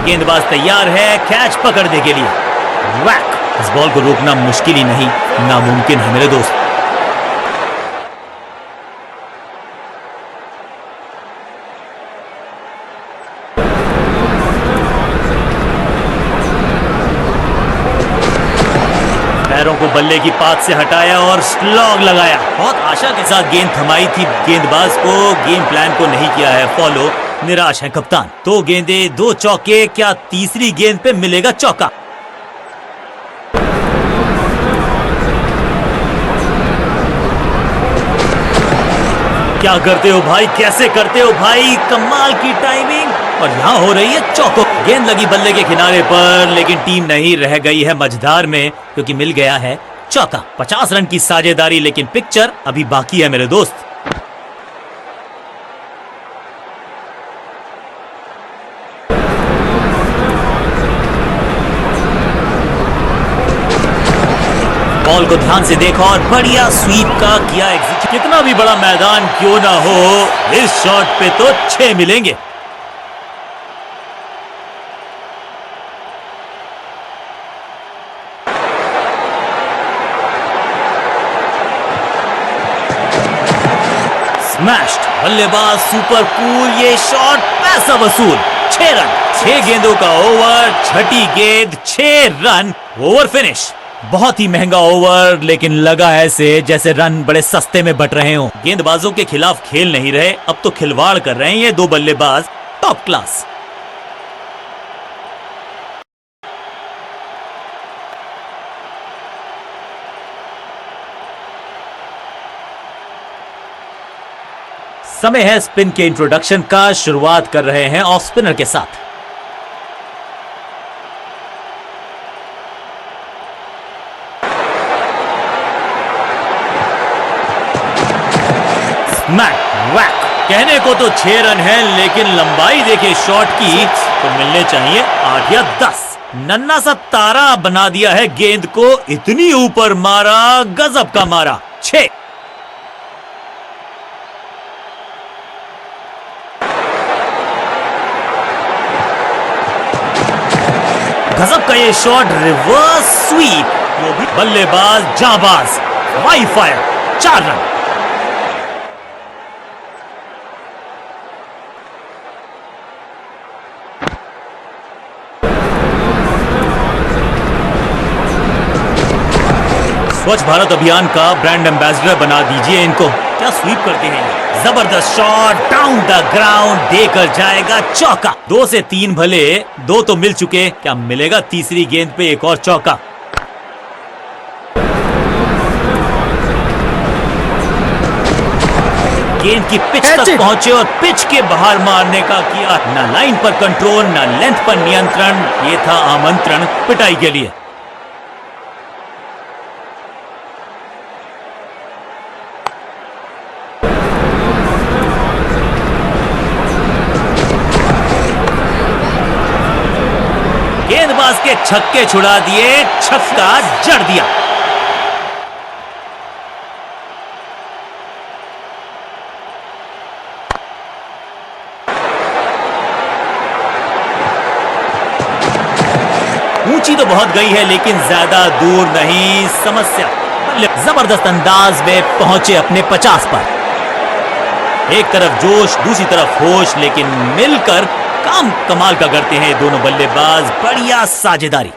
गेंदबाज तैयार है कैच पकड़ने के लिए। वैक। इस बॉल को रोकना मुश्किल ही नहीं, नामुमकिन है मेरे दोस्त। पैरों को बल्ले की पात से हटाया और स्लॉग लगाया। बहुत आशा के साथ गेंद थमाई थी गेंदबाज को। गेम प्लान को नहीं किया है फॉलो। निराश है कप्तान। 2 गेंदे 2 चौके। क्या तीसरी गेंद पे मिलेगा चौका? क्या करते हो भाई, कैसे करते हो भाई? कमाल की टाइमिंग। और यहां हो रही है चौको। गेंद लगी बल्ले के किनारे पर, लेकिन टीम नहीं रह गई है मझधार में क्योंकि मिल गया है चौका। 50 रन की साझेदारी, लेकिन पिक्चर अभी बाकी है मेरे दोस्त। बॉल को ध्यान से देखा और बढ़िया स्वीप का किया एग्जीक्यूट। कितना भी बड़ा मैदान क्यों ना हो, इस शॉट पे तो 6 मिलेंगे। स्मैश्ड। बल्लेबाज सुपर कूल। ये शॉट पैसा वसूल। 6 रन। 6 गेंदों का ओवर। छठी गेंद 6 रन। Over finish. बहुत ही महंगा ओवर, लेकिन लगा ऐसे जैसे रन बड़े सस्ते में बट रहे हों। गेंदबाजों के खिलाफ खेल नहीं रहे, अब तो खिलवाड़ कर रहे हैं ये 2 बल्लेबाज। Top class. समय है स्पिन के इंट्रोडक्शन का। शुरुआत कर रहे हैं ऑफ स्पिनर के साथ। वैक। कहने को तो 6 रन है, लेकिन लंबाई देखे शॉट की तो मिलने चाहिए 8 या 10। नन्ना सा तारा बना दिया है गेंद को। इतनी ऊपर मारा, गजब का मारा। 6। गजब का ये शॉट। Reverse sweep. वो भी बल्लेबाज जाबाज। Y fire. 4 रन। स्वच्छ भारत अभियान का ब्रांड एम्बेसडर बना दीजिए इनको। क्या स्वीप करते हैं। जबरदस्त शॉट। डाउन द ग्राउंड देकर जाएगा चौका। 2 से 3 भले, 2 तो मिल चुके। क्या मिलेगा तीसरी गेंद पे एक और चौका? गेंद की पिच तक पहुंचे और पिच के बाहर मारने का किया। ना लाइन पर कंट्रोल, ना लेंथ पर नियंत्रण। ये था आमंत्रण पिटाई के लिए। गेंदबाज के छक्के छुड़ा दिए, छक्का जड़ दिया। ऊंची तो बहुत गई है लेकिन ज्यादा दूर नहीं। समस्या जबरदस्त अंदाज में पहुंचे अपने 50 पर। एक तरफ जोश, दूसरी तरफ होश, लेकिन मिलकर काम कमाल का करते हैं दोनों बल्लेबाज। बढ़िया साझेदारी।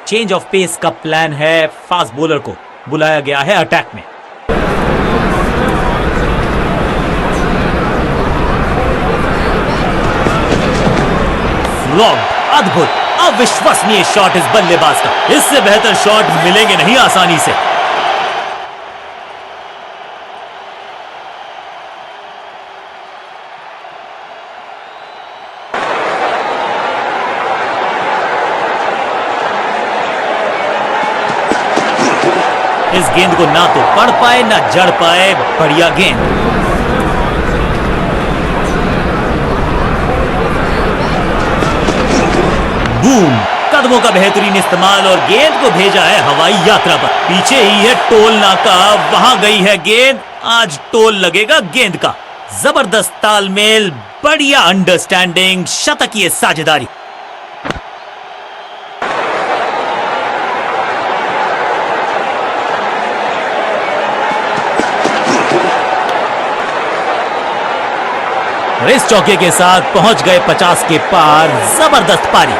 चेंज ऑफ पेस का प्लान है। फास्ट बॉलर को बुलाया गया है अटैक में। फ्लॉग, अद्भुत, अविश्वसनीय शॉट इस बल्लेबाज का। इससे बेहतर शॉट मिलेंगे नहीं आसानी से। इस गेंद को ना तो पढ़ पाए ना जड़ पाए। बढ़िया गेंद। बूम, कदमों का बेहतरीन इस्तेमाल और गेंद को भेजा है हवाई यात्रा पर। पीछे ही है टोल नाका, वहां गई है गेंद। आज टोल लगेगा गेंद का। जबरदस्त तालमेल, बढ़िया अंडरस्टैंडिंग, शतकीय साझेदारी। इस चौके के साथ पहुंच गए 50 के पार। जबरदस्त पारी।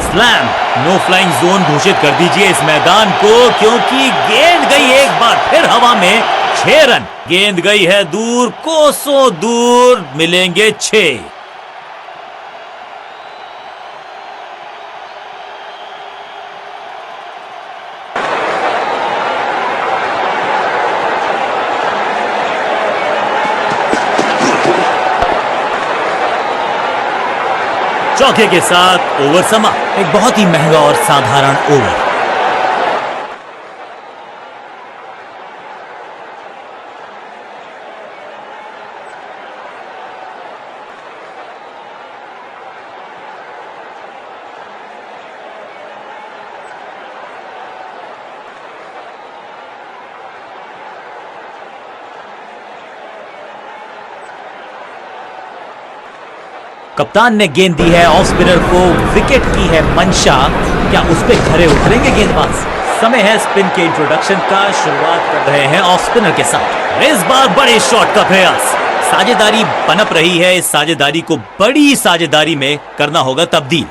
स्लैम, नो फ्लाइंग जोन घोषित कर दीजिए इस मैदान को, क्योंकि गेंद गई एक बार फिर हवा में। 6 रन। गेंद गई है दूर, कोसों दूर। मिलेंगे 6। चौके के साथ ओवर समा। एक बहुत ही महंगा और साधारण ओवर। कप्तान ने गेंद दी है ऑफ स्पिनर को। विकेट की है मंशा। क्या उस पे खरे उतरेंगे गेंदबाज? समय है स्पिन के इंट्रोडक्शन का। शुरुआत कर रहे हैं ऑफ स्पिनर के साथ। इस बार बड़े शॉट का प्रयास। साझेदारी पनप रही है। इस साझेदारी को बड़ी साझेदारी में करना होगा तब्दील।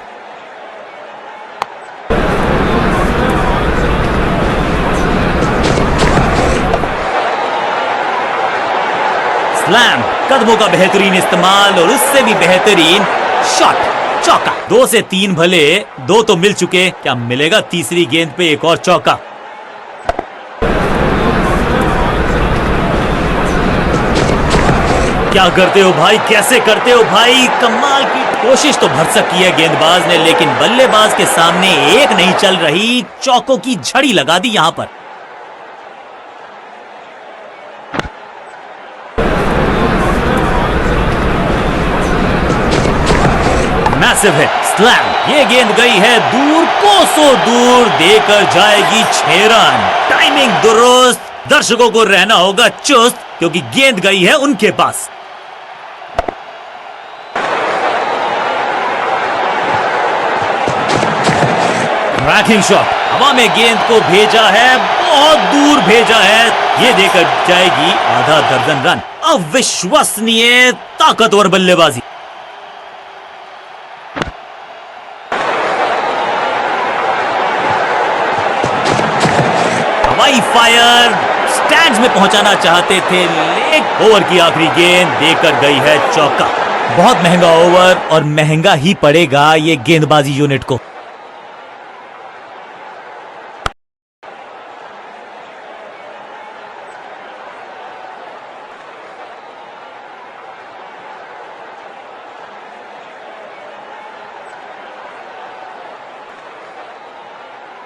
स्लैम, कदमों का बेहतरीन इस्तेमाल और उससे भी बेहतरीन शॉट। चौका। 2 से 3 भले, 2 तो मिल चुके। क्या मिलेगा तीसरी गेंद पे एक और चौका? क्या करते हो भाई, कैसे करते हो भाई? कमाल की कोशिश तो भरसक की है गेंदबाज ने, लेकिन बल्लेबाज के सामने एक नहीं चल रही। चौकों की झड़ी लगा दी यहां पर। मैसिव है। स्लैम, ये गेंद गई है दूर, कोसों दूर। देकर जाएगी 6 रन। टाइमिंग दुरुस्त। दर्शकों को रहना होगा चुस्त, क्योंकि गेंद गई है उनके पास। Cracking shot. हवा में गेंद को भेजा है, बहुत दूर भेजा है, ये देकर जाएगी आधा दर्जन रन। अविश्वसनीय ताकतवर बल्लेबाजी। हवाई फायर, स्टैंड्स में पहुंचाना चाहते थे, लेकिन ओवर की आखिरी गेंद देकर गई है चौका। बहुत महंगा ओवर और महंगा ही पड़ेगा ये गेंदबाजी यूनिट को।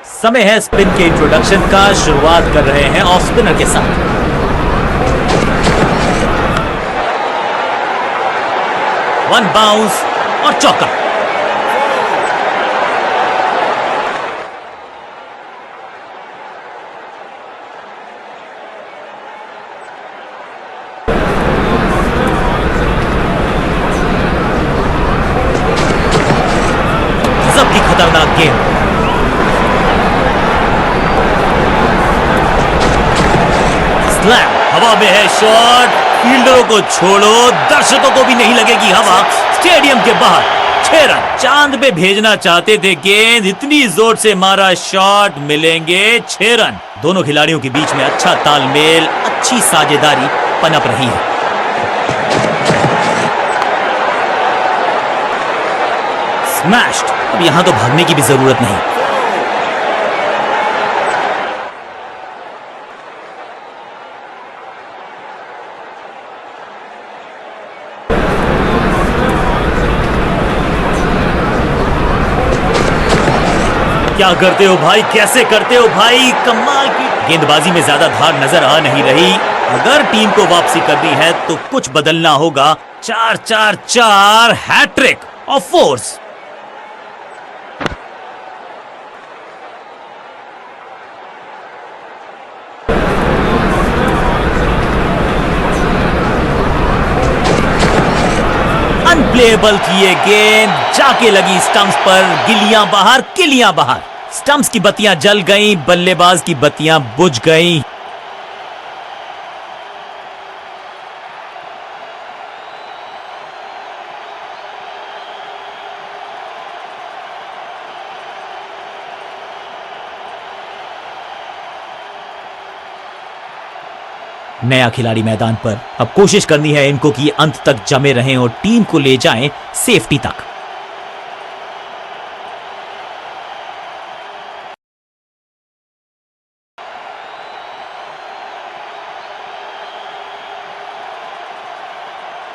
समय है स्पिन के इंट्रोडक्शन का। शुरुआत कर रहे हैं ऑफ स्पिनर के साथ। वन बाउंस और चौका। गजब की खतरनाक गेंद। स्लैम, हवा में है शॉट। फील्डरों को छोड़ो, दर्शकों को भी नहीं लगेगी हवा। स्टेडियम के बाहर 6 रन। चांद पे भेजना चाहते थे गेंद, इतनी जोर से मारा शॉट, मिलेंगे 6 रन। दोनों खिलाड़ियों के बीच में अच्छा तालमेल, अच्छी साझेदारी पनप रही है। स्मैश्ड। अब यहां तो भागने की भी जरूरत नहीं। क्या करते हो भाई, कैसे करते हो भाई, कमाल की गेंदबाजी में ज्यादा धार नजर आ नहीं रही। अगर टीम को वापसी करनी है तो कुछ बदलना होगा। 4-4-4 हैट्रिक ऑफ फोर्स। अनप्लेएबल थी ये गेंद, जाके लगी स्टंप्स पर। गिलियां बाहर, किलियां बाहर। स्टंप्स की बत्तियां जल गईं, बल्लेबाज की बत्तियां बुझ गईं। नया खिलाड़ी मैदान पर। अब कोशिश करनी है इनको कि अंत तक जमे रहें और टीम को ले जाएं सेफ्टी तक।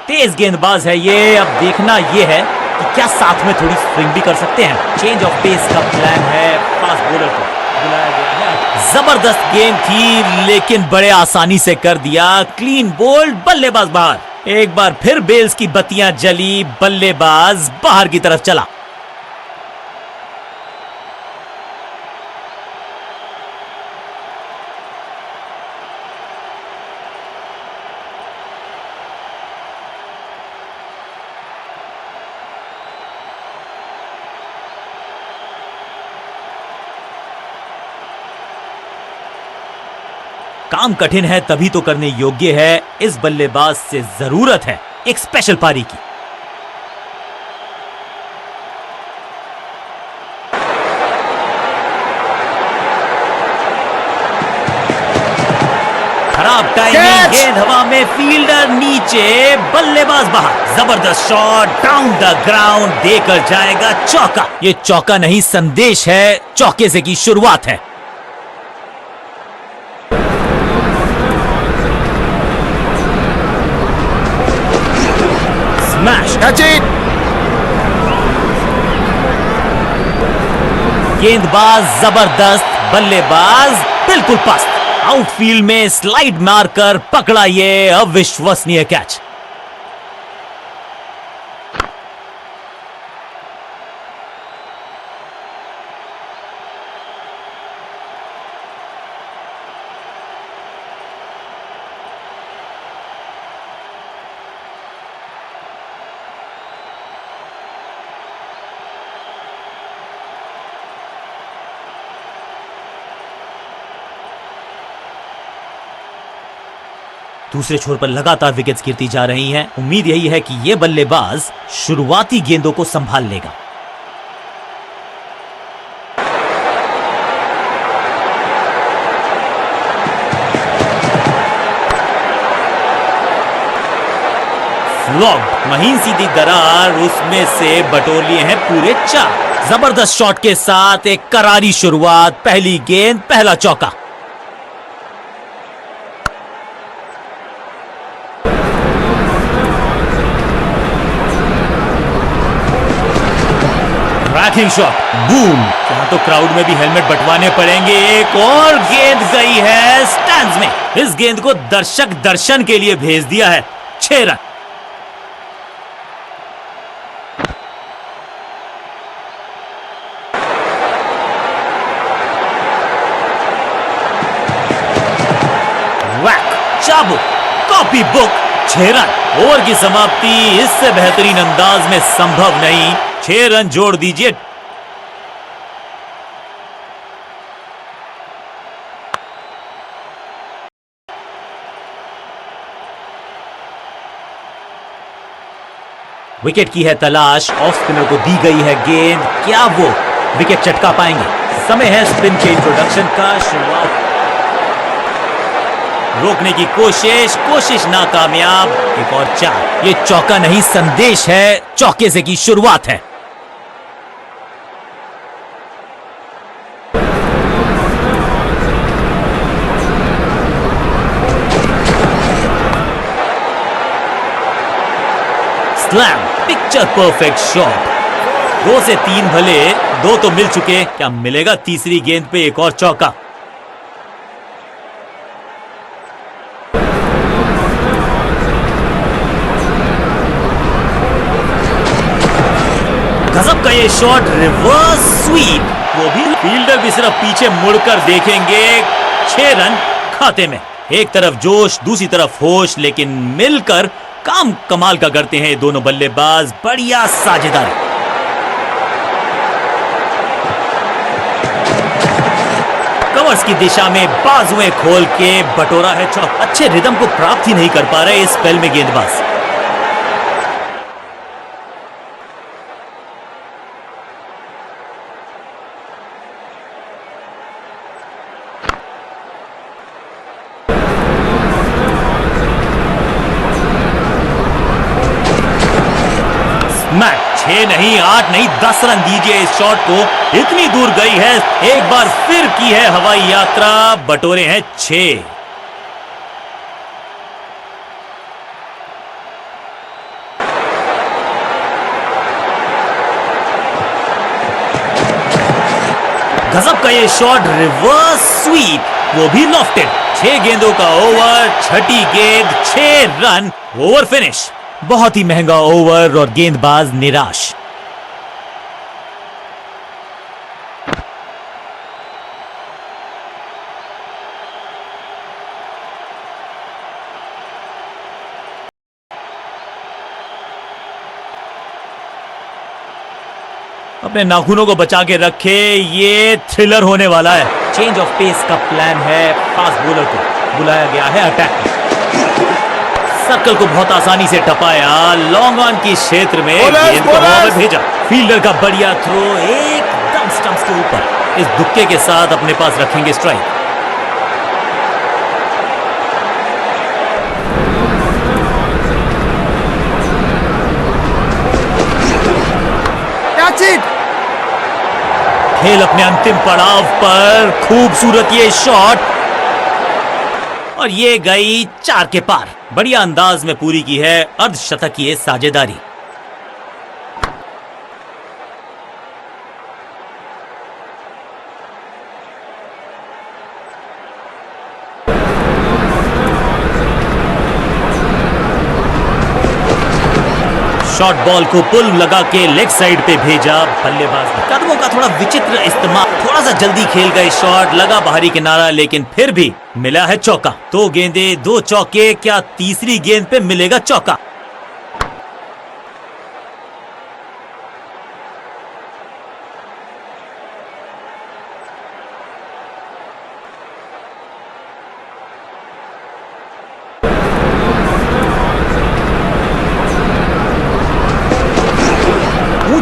तेज गेंदबाज है ये। अब देखना ये है कि क्या साथ में थोड़ी स्विंग भी कर सकते हैं। चेंज ऑफ पेस का प्लान है। फास्ट बॉलर को बुलाया गया है। जबरदस्त गेंद थी, लेकिन बड़े आसानी से कर दिया। क्लीन बोल्ड, बल्लेबाज बाहर। एक बार फिर बेल्स की बत्तियां जली, बल्लेबाज बाहर की तरफ चला। काम कठिन है तभी तो करने योग्य है। इस बल्लेबाज से जरूरत है एक स्पेशल पारी की। खराब टाइमिंग, गेंद हवा में, फील्डर नीचे, बल्लेबाज बाहर। जबरदस्त शॉट, डाउन द ग्राउंड, देकर जाएगा चौका। ये चौका नहीं, संदेश है चौके से की शुरुआत है। Catch it! गेंदबाज जबरदस्त, बल्लेबाज बिल्कुल पस्त। आउटफील्ड में स्लाइड मारकर पकड़ा ये अविश्वसनीय कैच। दूसरे छोर पर लगातार विकेट्स गिरती जा रही हैं। उम्मीद यही है कि ये बल्लेबाज शुरुआती गेंदों को संभाल लेगा। फ्लॉग महीन सीधी दरार, उसमें से बटोर लिए हैं पूरे 4। जबरदस्त शॉट के साथ एक करारी शुरुआत, पहली गेंद पहला चौका। Tracking shot, boom. यहां तो क्राउड में भी हेलमेट बंटवाने पड़ेंगे। एक और गेंद गई है स्टैंड्स में। इस गेंद को दर्शक दर्शन के लिए भेज दिया है। 6 रन। चाबुक, कॉपी बुक, 6 रन। ओवर की समाप्ति इससे बेहतरीन अंदाज में संभव नहीं। 6 रन जोड़ दीजिए। विकेट की है तलाश। ऑफ स्पिनर को दी गई है गेंद। क्या वो विकेट चटका पाएंगे? समय है स्पिन के इंट्रोडक्शन का। शुरुआत रोकने की कोशिश नाकामयाब। एक और 4। ये चौका नहीं, संदेश है। चौके से की शुरुआत है। Slam, picture perfect shot. 2 से 3 भले, 2 तो मिल चुके। क्या मिलेगा तीसरी गेंद पे एक और चौका? गजब का ये शॉट, रिवर्स स्वीप। वो भी फील्डर भी सिर्फ पीछे मुड़कर देखेंगे। 6 रन खाते में। एक तरफ जोश, दूसरी तरफ होश, लेकिन मिलकर काम कमाल का करते हैं ये दोनों बल्लेबाज। बढ़िया साझेदारी। कवर्स की दिशा में बाजुएं खोल के बटोरा है चौका। अच्छे रिदम को प्राप्त ही नहीं कर पा रहे इस स्पेल में गेंदबाज। मैच 6 नहीं, 8 नहीं, 10 रन दीजिए इस शॉट को। इतनी दूर गई है। एक बार फिर की है हवाई यात्रा। बटोरे हैं 6। गजब का ये शॉट, रिवर्स स्वीप। वो भी लॉफ्टेड। 6 गेंदों का ओवर, छठी गेंद, 6 रन। Over finish. बहुत ही महंगा ओवर और गेंदबाज निराश। अपने नाखूनों को बचा के रखे। ये थ्रिलर होने वाला है। चेंज ऑफ पेस का प्लान है। फास्ट बॉलर को बुलाया गया है अटैक में। सर्कल को बहुत आसानी से टपाया। लॉन्ग ऑन की क्षेत्र में गेंद को हवा में भेजा। फील्डर का बढ़िया थ्रो एकदम स्टंप्स के ऊपर। इस दुक्के के साथ अपने पास रखेंगे स्ट्राइक। खेल अपने अंतिम पड़ाव पर। खूबसूरत ये शॉट और ये गई 4 के पार। बढ़िया अंदाज में पूरी की है अर्धशतक की ये साझेदारी। शॉर्ट बॉल को पुल लगा के लेग साइड पे भेजा। बल्लेबाज ने कदमों का थोड़ा विचित्र इस्तेमाल। थोड़ा सा जल्दी खेल गए शॉट। लगा बाहरी किनारा, लेकिन फिर भी मिला है चौका। 2 गेंदे 2 चौके। क्या तीसरी गेंद पे मिलेगा चौका?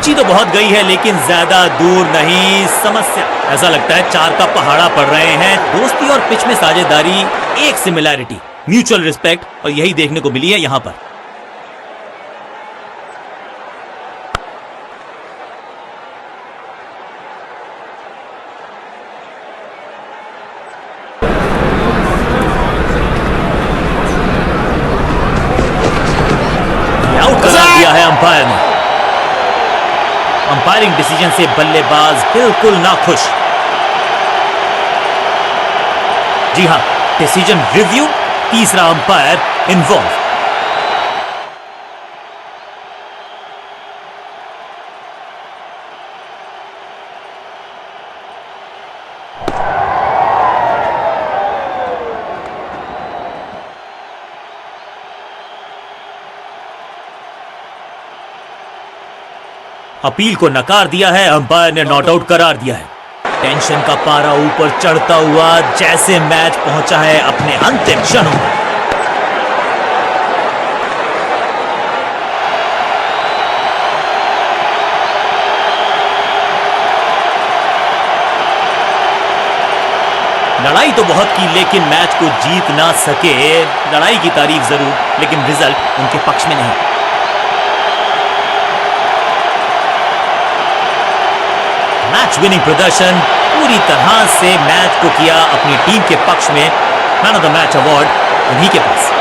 ऊंची तो बहुत गई है लेकिन ज्यादा दूर नहीं। समस्या ऐसा लगता है 4 का पहाड़ा पड़ रहे हैं। दोस्ती और पिच में साझेदारी, एक सिमिलैरिटी, म्यूचुअल रिस्पेक्ट, और यही देखने को मिली है यहां पर। आउट करार दिया है अंपायर ने। अंपायरिंग डिसीजन से बल्लेबाज बिल्कुल ना खुश। जी हां, डिसीजन रिव्यू, तीसरा अंपायर इन्वॉल्व। अपील को नकार दिया है, अंपायर ने नॉट आउट करार दिया है। टेंशन का पारा ऊपर चढ़ता हुआ जैसे मैच पहुंचा है अपने अंतिम क्षणों में। लड़ाई तो बहुत की लेकिन मैच को जीत ना सके। लड़ाई की तारीफ जरूर, लेकिन रिजल्ट उनके पक्ष में नहीं। मैच विनिंग प्रदर्शन, पूरी तरह से मैच को किया अपनी टीम के पक्ष में। Man of the match award उन्हीं के पास।